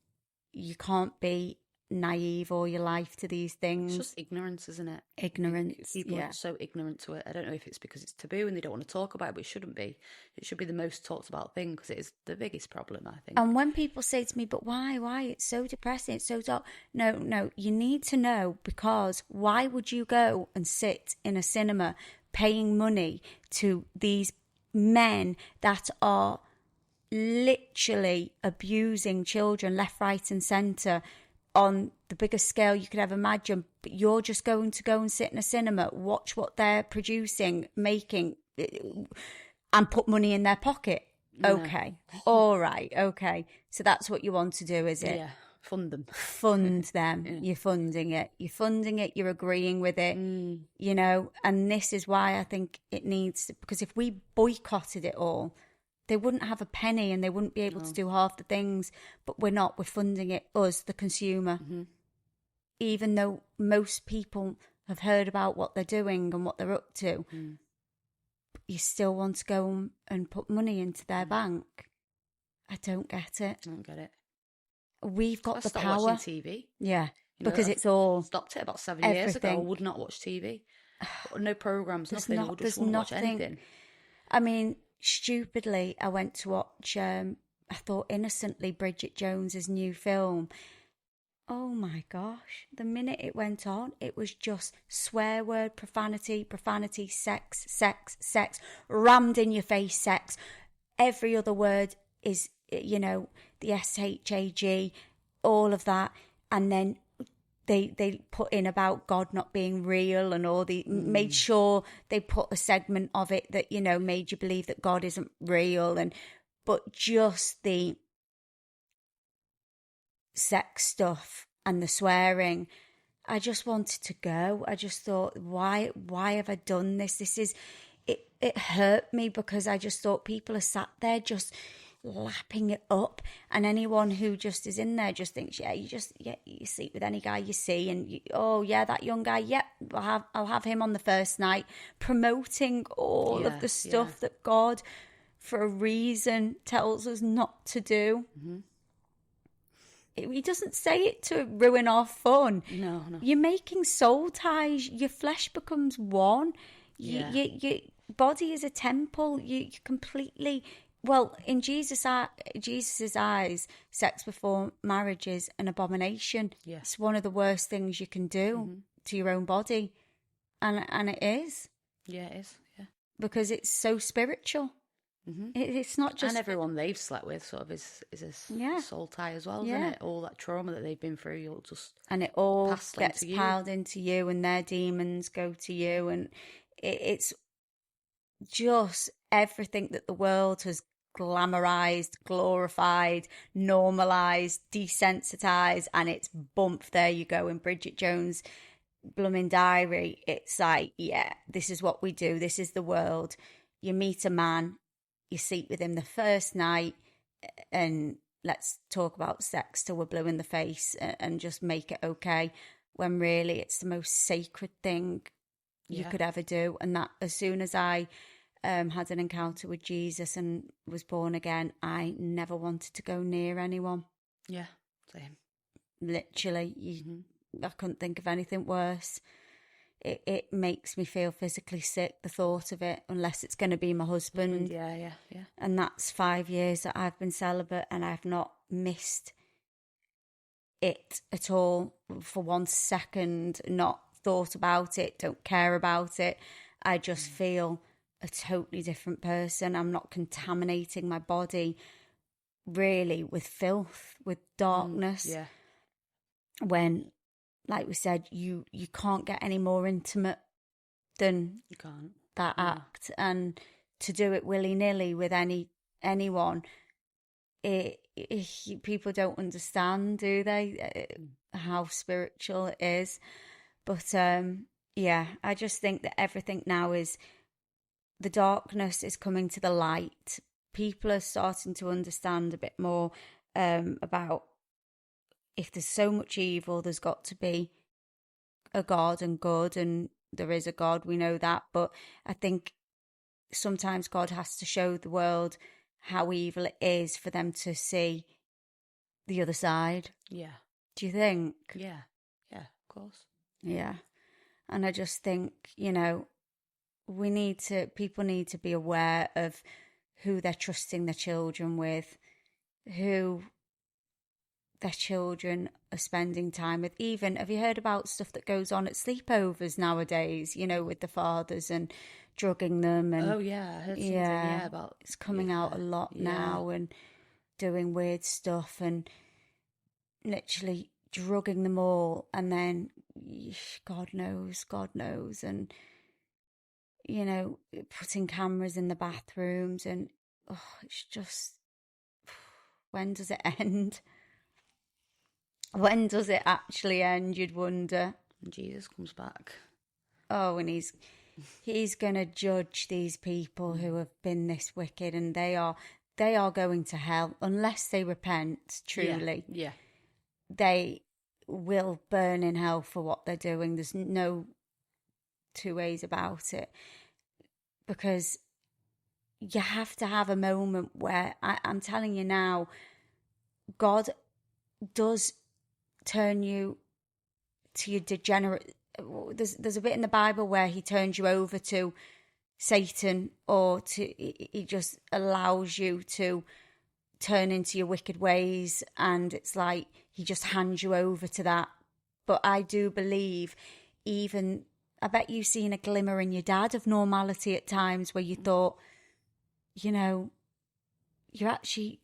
you can't be naive all your life to these things.
It's just ignorance, isn't it?
Ignorance.
People are so ignorant to it. I don't know if it's because it's taboo and they don't want to talk about it, but it shouldn't be. It should be the most talked about thing, because it is the biggest problem, I think. And
when people say to me, but why? It's so depressing, it's so dark. No, you need to know, because why would you go and sit in a cinema paying money to these men that are literally abusing children left, right and centre, on the biggest scale you could ever imagine, but you're just going to go and sit in a cinema, watch what they're producing, making, and put money in their pocket?
Okay. All right. Okay. So that's what you want to do, is it?
Yeah, fund them.
Fund them.
Yeah.
You're funding it. You're funding it. You're agreeing with it. You know, and this is why I think it needs to, because if we boycotted it all, they wouldn't have a penny and they wouldn't be able to do half the things. But we're not. We're funding it, us, the consumer. Even though most people have heard about what they're doing and what they're up to, you still want to go and put money into their bank. I don't get it.
I don't get it.
We've got
I
the
stopped
power.
watching TV.
Yeah,
You know,
because
I
it's all
stopped it about 7 years ago. I
everything.
would not watch TV. No programs,
There's
nothing. I
not-
would
there's
just wouldn't watch
nothing.
anything.
I mean, stupidly, I went to watch, I thought innocently, Bridget Jones's new film. Oh my gosh. The minute it went on, it was just swear word, profanity, profanity, sex, sex, sex, rammed in your face sex. Every other word is, you know, the SHAG, all of that. And then they put in about God not being real and all the, made sure they put a segment of it that, you know, made you believe that God isn't real. But just the sex stuff and the swearing, I just wanted to go. I just thought, why have I done this? This is, it hurt me because I just thought people are sat there just lapping it up, and anyone who just is in there just thinks, you sleep with any guy you see, and that young guy, I'll have him on the first night, promoting all of the stuff that God, for a reason, tells us not to do. He doesn't say it to ruin our fun.
No.
You're making soul ties. Your flesh becomes one. Your body is a temple. You completely... Well, in Jesus's eyes, sex before marriage is an abomination.
Yeah.
It's one of the worst things you can do to your own body. And it is.
Yeah, it is. Yeah.
Because it's so spiritual. It's not just...
And everyone they've slept with sort of is a soul tie as well, isn't it? All that trauma that they've been through, you'll just...
And it all
pass
gets
into you.
piled into you, and their demons go to you. And it's just everything that the world has glamorized, glorified, normalized, desensitized, and it's bump, there you go. In Bridget Jones' blooming diary, it's like, this is what we do. This is the world. You meet a man, you sleep with him the first night, and let's talk about sex till we're blue in the face and just make it okay, when really it's the most sacred thing you could ever do. And that as soon as I had an encounter with Jesus and was born again, I never wanted to go near anyone.
Yeah, same.
Literally, I couldn't think of anything worse. It makes me feel physically sick, the thought of it, unless it's going to be my husband.
Yeah.
And that's 5 years that I've been celibate, and I've not missed it at all for 1 second, not thought about it, don't care about it. I just feel a totally different person. I'm not contaminating my body really with filth, with darkness. When, like we said, you can't get any more intimate than
You can't.
that act. And to do it willy-nilly with anyone, people don't understand, do they, how spiritual it is. But I just think that everything now is, the darkness is coming to the light. People are starting to understand a bit more about, if there's so much evil, there's got to be a God and good, and there is a God, we know that. But I think sometimes God has to show the world how evil it is for them to see the other side.
Yeah.
Do you think?
Yeah, of course.
Yeah. And I just think, people need to be aware of who they're trusting their children with, who their children are spending time with. Even, have you heard about stuff that goes on at sleepovers nowadays, with the fathers and drugging them? And
I heard something, about...
It's coming out a lot now, and doing weird stuff and literally drugging them all, and then God knows, and putting cameras in the bathrooms, and it's just, when does it end? When does it actually end, you'd wonder?
And Jesus comes back.
Oh, and he's going to judge these people who have been this wicked, and they are going to hell unless they repent truly.
Yeah.
They will burn in hell for what they're doing. There's no two ways about it, because you have to have a moment where I'm telling you now, God does turn you to your degenerate. There's a bit in the Bible where he turns you over to Satan, or he just allows you to turn into your wicked ways, and it's like he just hands you over to that. But I do believe, even, I bet you've seen a glimmer in your dad of normality at times where you thought, you know, you're actually,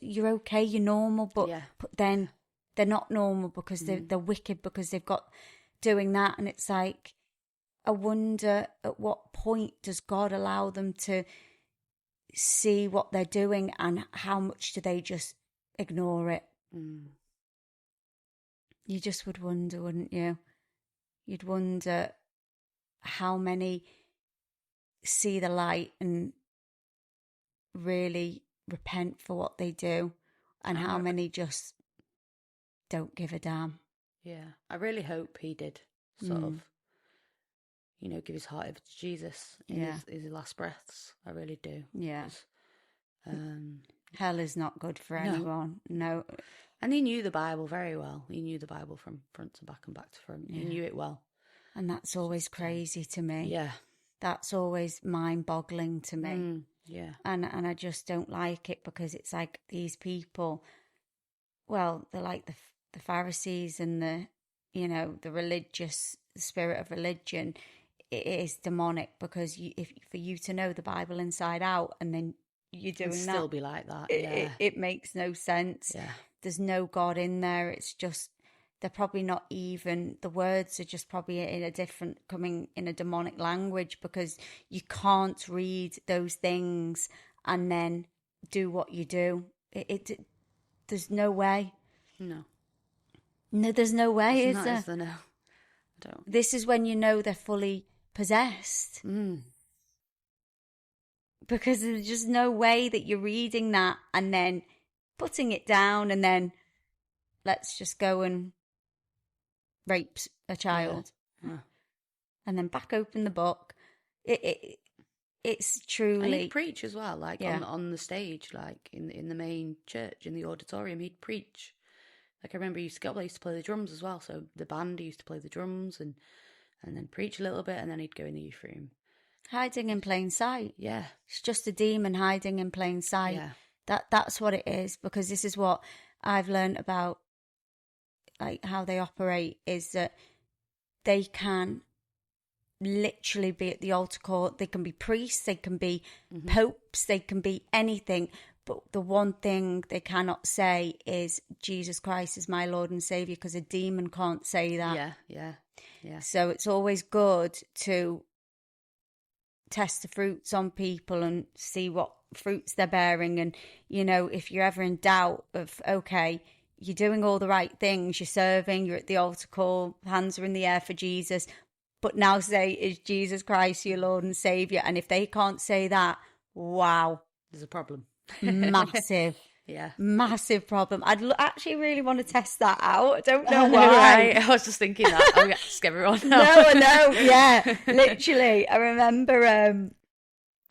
you're okay, you're normal, but then they're not normal because they're wicked, because they've got doing that. And it's like, I wonder at what point does God allow them to see what they're doing, and how much do they just ignore it? You just would wonder, wouldn't you? You'd wonder how many see the light and really repent for what they do, and how many just don't give a damn.
Yeah, I really hope he did sort of, you know, give his heart over to Jesus in his last breaths. I really do.
Yeah. Hell is not good for anyone. No.
And he knew the Bible very well. He knew the Bible from front to back and back to front. He knew it well.
And that's always crazy to me.
Yeah.
That's always mind-boggling to me.
Yeah.
And I just don't like it, because it's like these people, well, they're like the Pharisees and the religious, the spirit of religion. It is demonic, because for you to know the Bible inside out and then you're doing that,
still be like that.
It makes no sense.
Yeah.
There's no God in there. It's just, they're probably not even, the words are just probably coming in a demonic language, because you can't read those things and then do what you do. There's no way.
No,
there's no way, is there?
No, I don't.
This is when you know they're fully possessed. Because there's just no way that you're reading that and then putting it down and then let's just go and rape a child.
Yeah.
And then back open the book. It's truly...
And he'd preach as well, like on the stage, like in the main church, in the auditorium, he'd preach. Like I remember he used to play the drums as well, so the band used to play the drums and then preach a little bit, and then he'd go in the youth room.
Hiding in plain sight.
Yeah.
It's just a demon hiding in plain sight.
Yeah.
That's what it is, because this is what I've learned about, like, how they operate, is that they can literally be at the altar call. They can be priests, they can be popes, they can be anything. But the one thing they cannot say is Jesus Christ is my Lord and Saviour, because a demon can't say that.
Yeah.
So it's always good to test the fruits on people and see what fruits they're bearing. And, you know, if you're ever in doubt of, okay, you're doing all the right things, you're serving, you're at the altar call, hands are in the air for Jesus, but now say, is Jesus Christ your Lord and Saviour? And if they can't say that, wow.
There's a problem.
Massive.
Yeah.
Massive problem. I'd actually really want to test that out. I don't know why.
Right. I was just thinking that. I'm going to ask everyone.
No, yeah. Literally. I remember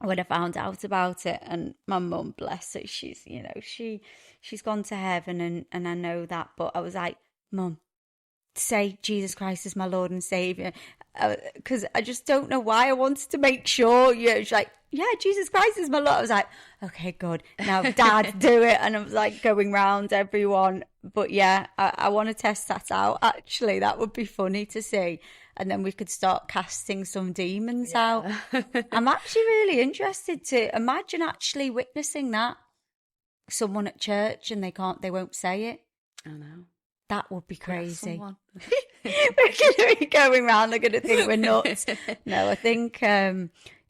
when I found out about it, and my mum, bless her, she's gone to heaven, and I know that, but I was like, Mum, say Jesus Christ is my Lord and Saviour, because I just don't know why. I wanted to make sure. She's like, yeah, Jesus Christ is my Lord. I was like, okay, good. Now Dad, do it. And I was like going round everyone. But yeah, I want to test that out. Actually, that would be funny to see. And then we could start casting some demons out. I'm actually really interested to imagine actually witnessing that. Someone at church and they won't say it.
I know.
That would be crazy. We're going to be going around, they're going to think we're nuts. No, I think,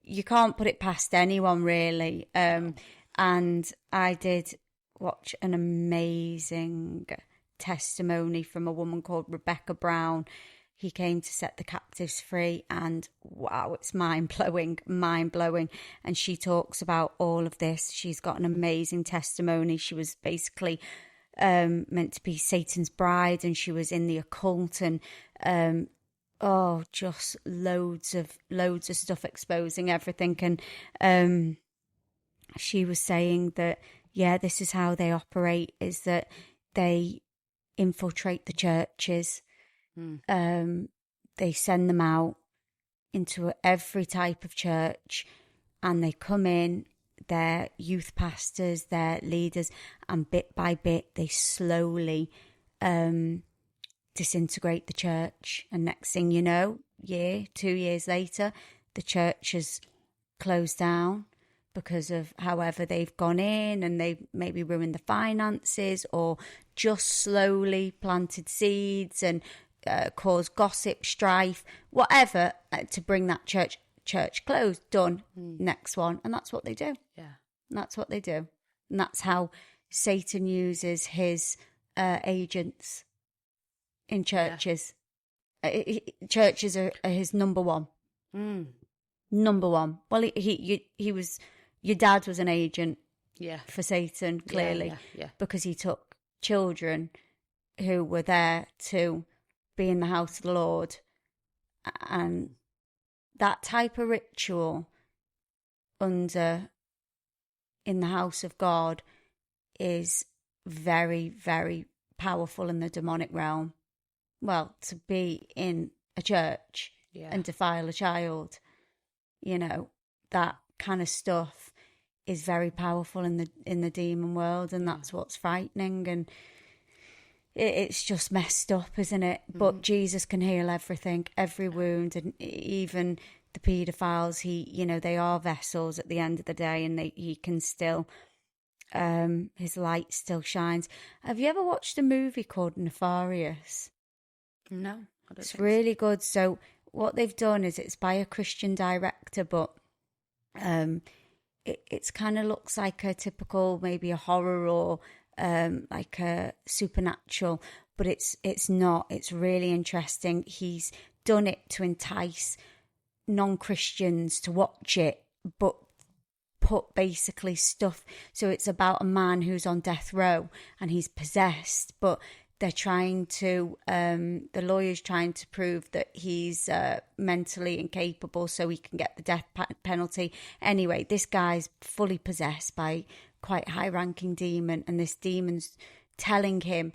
you can't put it past anyone, really. And I did watch an amazing testimony from a woman called Rebecca Brown. He came to set the captives free, and wow, it's mind-blowing. And she talks about all of this. She's got an amazing testimony. She was basically meant to be Satan's bride, and she was in the occult, and just loads of stuff, exposing everything. And she was saying that, yeah, this is how they operate, is that they infiltrate the churches. They send them out into every type of church, and they come in, they're youth pastors, they're leaders, and bit by bit they slowly disintegrate the church. And next thing you know, 2 years later, the church has closed down because of however they've gone in, and they've maybe ruined the finances, or just slowly planted seeds and caused gossip, strife, whatever, to bring that church closed. Done. Next one. And that's what they do.
Yeah.
And that's what they do. And that's how Satan uses his agents in churches. Yeah. Churches are his number one. Number one. Well, he was, your dad was an agent for Satan, clearly, because he took children who were there to be in the house of the Lord. And that type of ritual in the house of God is very, very powerful in the demonic realm. Well, to be in a church and defile a child, that kind of stuff is very powerful in the demon world, and that's what's frightening. And it's just messed up, isn't it? But Jesus can heal everything, every wound, and even the paedophiles. They are vessels at the end of the day, and he can still, his light still shines. Have you ever watched a movie called Nefarious?
No, I don't.
It's really good. So what they've done is, it's by a Christian director, but it's kind of looks like a typical, maybe a horror or like a supernatural, but it's not. It's really interesting. He's done it to entice non-Christians to watch it, but put basically stuff. So it's about a man who's on death row and he's possessed, but they're trying to, the lawyer's trying to prove that he's mentally incapable so he can get the death penalty. Anyway, this guy's fully possessed by quite high-ranking demon, and this demon's telling him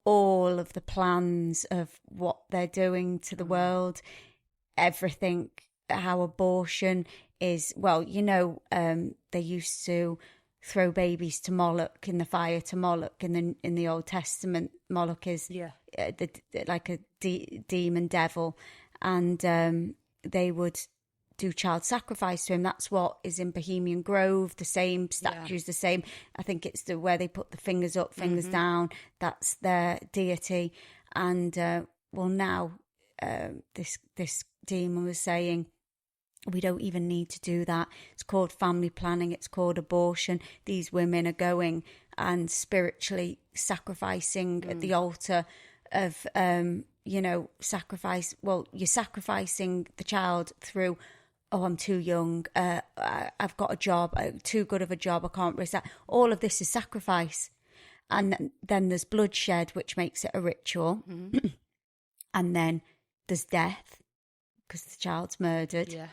all of the plans of what they're doing to the world, everything, how abortion is, they used to throw babies to Moloch, in the fire to Moloch in the Old Testament. Moloch is like a demon devil, and they would do child sacrifice to him. That's what is in Bohemian Grove, the same statues, the same. I think it's where they put the fingers up, fingers down. That's their deity. And now this demon was saying, we don't even need to do that. It's called family planning. It's called abortion. These women are going and spiritually sacrificing at the altar of, sacrifice. Well, you're sacrificing the child through, I'm too young. I've got a job. Too good of a job. I can't risk that. All of this is sacrifice. And then there's bloodshed, which makes it a ritual. And then there's death, because the child's murdered. Yeah.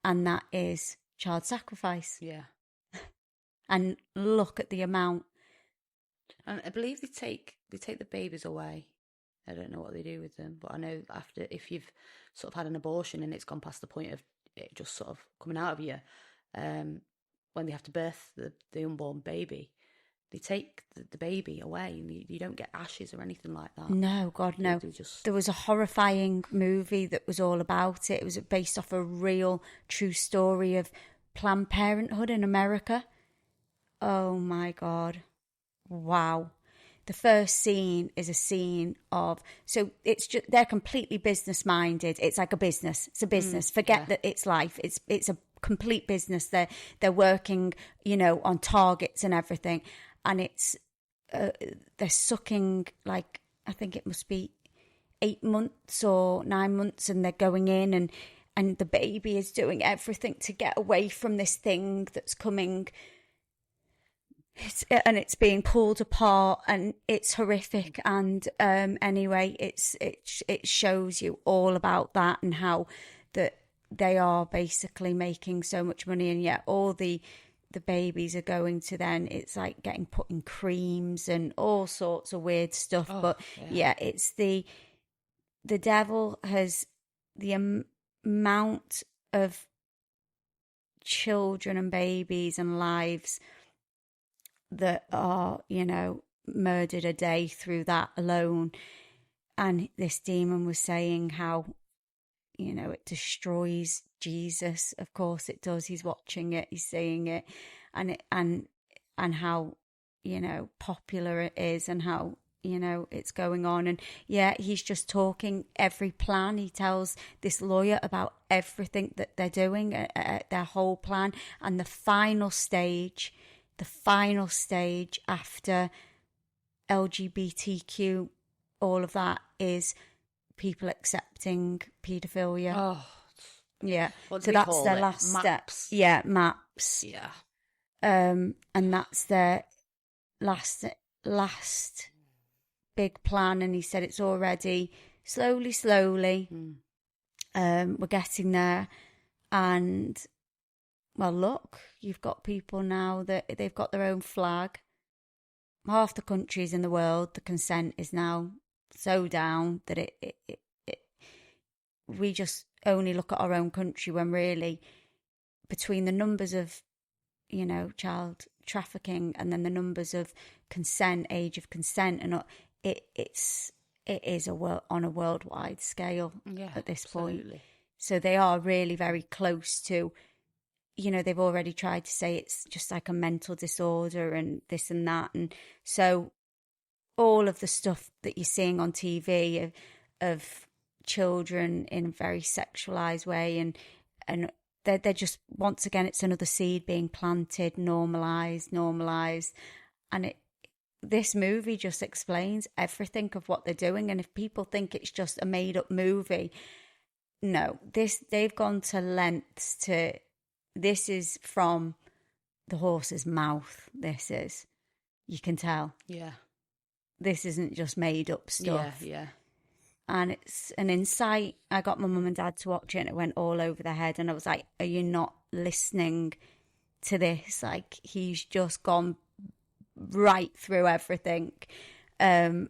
And that is child sacrifice. Yeah. And look at the amount.
And I believe they take the babies away. I don't know what they do with them, but I know if you've sort of had an abortion and it's gone past the point of it just sort of coming out of you, when they have to birth the unborn baby, they take the baby away, and you don't get ashes or anything like that.
No, God, no. There was a horrifying movie that was all about it. It was based off a real, true story of Planned Parenthood in America. Oh, my God. Wow. The first scene is a scene of... So it's they're completely business-minded. It's like a business. It's a business. Forget that it's life. It's a complete business. They're working, on targets and everything, and it's they're sucking, like, I think it must be 8 months or 9 months, and they're going in, and the baby is doing everything to get away from this thing that's coming. It's being pulled apart, and it's horrific. And anyway, it shows you all about that, and how that they are basically making so much money, and yet all the babies are going to, then it's like getting put in creams and all sorts of weird stuff. But yeah, it's the devil has the amount of children and babies and lives that are, murdered a day through that alone. And this demon was saying how, it destroys Jesus. Of course it does. He's watching it, he's seeing it, and how, popular it is, and how, it's going on. And yeah, he's just talking every plan. He tells this lawyer about everything that they're doing, their whole plan. And the final stage after LGBTQ, all of that, is people accepting paedophilia.
Oh,
yeah.
What
So
do we
that's
call
their
it?
last
Maps.
step. Yeah, maps.
Yeah.
And that's their last big plan. And he said it's already slowly. We're getting there. And well, look, you've got people now that they've got their own flag. Half the countries in the world, the consent is now so down that we just only look at our own country, when really, between the numbers of, child trafficking, and then the numbers of consent, age of consent, and it is on a worldwide scale at this point. So they are really very close to, they've already tried to say it's just like a mental disorder and this and that. And so all of the stuff that you're seeing on TV of children in a very sexualized way, and they're just, once again, it's another seed being planted, normalized. And this movie just explains everything of what they're doing. And if people think it's just a made up movie, no, they've gone to lengths to, this is from the horse's mouth. You can tell.
Yeah.
This isn't just made up stuff.
Yeah.
And it's an insight. I got my mum and dad to watch it, and it went all over their head. And I was like, are you not listening to this? Like, he's just gone right through everything of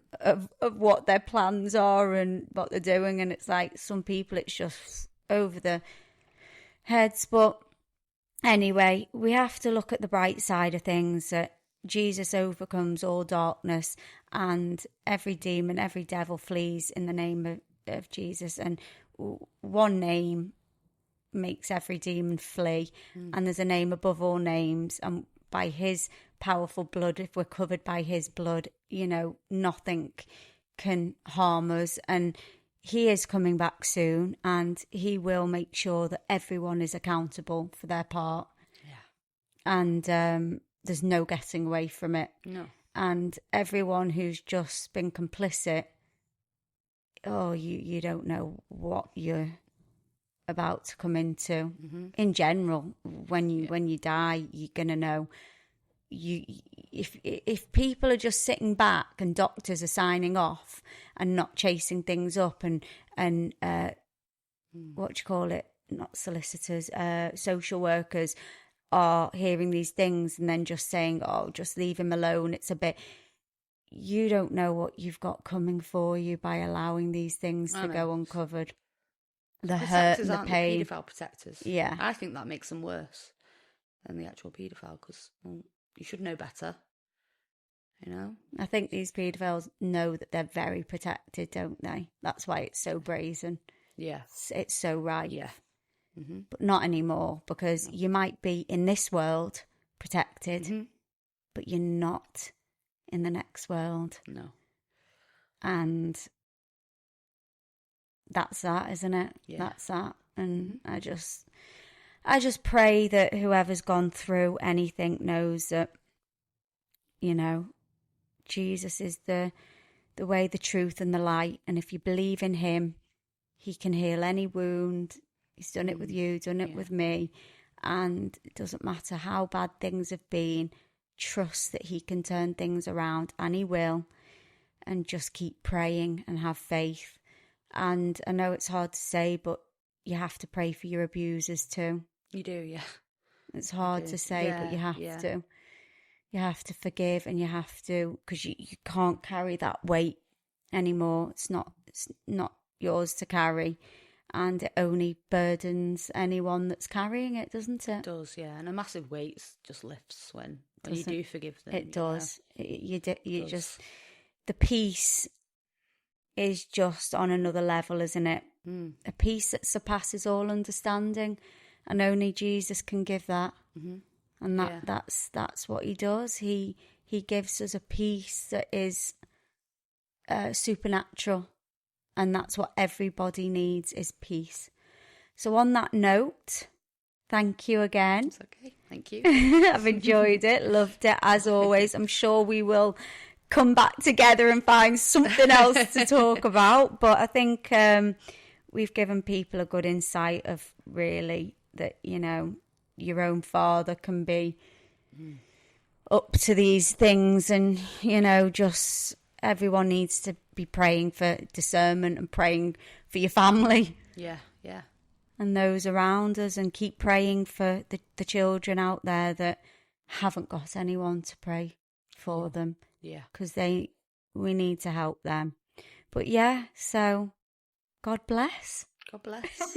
what their plans are and what they're doing. And it's like, some people, it's just over the heads. But anyway, we have to look at the bright side of things, that Jesus overcomes all darkness, and every demon, every devil flees in the name of Jesus. And one name makes every demon flee. And there's a name above all names. And by his powerful blood, if we're covered by his blood, nothing can harm us. And he is coming back soon, and he will make sure that everyone is accountable for their part. Yeah. And there's no getting away from it. No. And everyone who's just been complicit, you don't know what you're about to come into. In general, when you die, you're gonna know. If people are just sitting back and doctors are signing off and not chasing things up, and what do you call it? Not solicitors, social workers are hearing these things and then just saying, oh, just leave him alone. It's a bit, you don't know what you've got coming for you by allowing these things to go uncovered. The hurt and the pain.
The paedophile protectors.
Yeah.
I think that makes them worse than the actual paedophile, because you should know better, I think these paedophiles know that they're very protected, don't they? That's why it's so brazen. Yeah. It's so right. Yeah. But not anymore, because you might be in this world protected, but you're not in the next world. No. And that's that, isn't it? Yeah. That's that. And I just
I just pray that whoever's gone through anything knows that, you know, Jesus is the way, the truth and the light. And if you believe in him, he can heal any wound. He's done it with you, done it with me. And it doesn't matter how bad things have been. Trust that he can turn things around, and he will. And just keep praying and have faith. And I know it's hard to say, but you have to pray for your abusers too.
You do, yeah.
It's hard to say, but you have to. You have to forgive, and you have to, because you can't carry that weight anymore. It's not yours to carry, and it only burdens anyone that's carrying it, doesn't it?
It does, yeah. And a massive weight just lifts when you do forgive them.
It does. You just, the peace is just on another level, isn't it? A peace that surpasses all understanding, and only Jesus can give that. And that's what he does. He gives us a peace that is supernatural, and that's what everybody needs, is peace. So on that note, thank you again.
It's okay. Thank you.
I've enjoyed it, loved it as always. I'm sure we will come back together and find something else to talk about. But I think we've given people a good insight of really that, you know, your own father can be up to these things, and, you know, just everyone needs to be praying for discernment and praying for your family.
Yeah.
And those around us, and keep praying for the children out there that haven't got anyone to pray for them.
Yeah.
Because we need to help them. But yeah, so God bless.
God bless.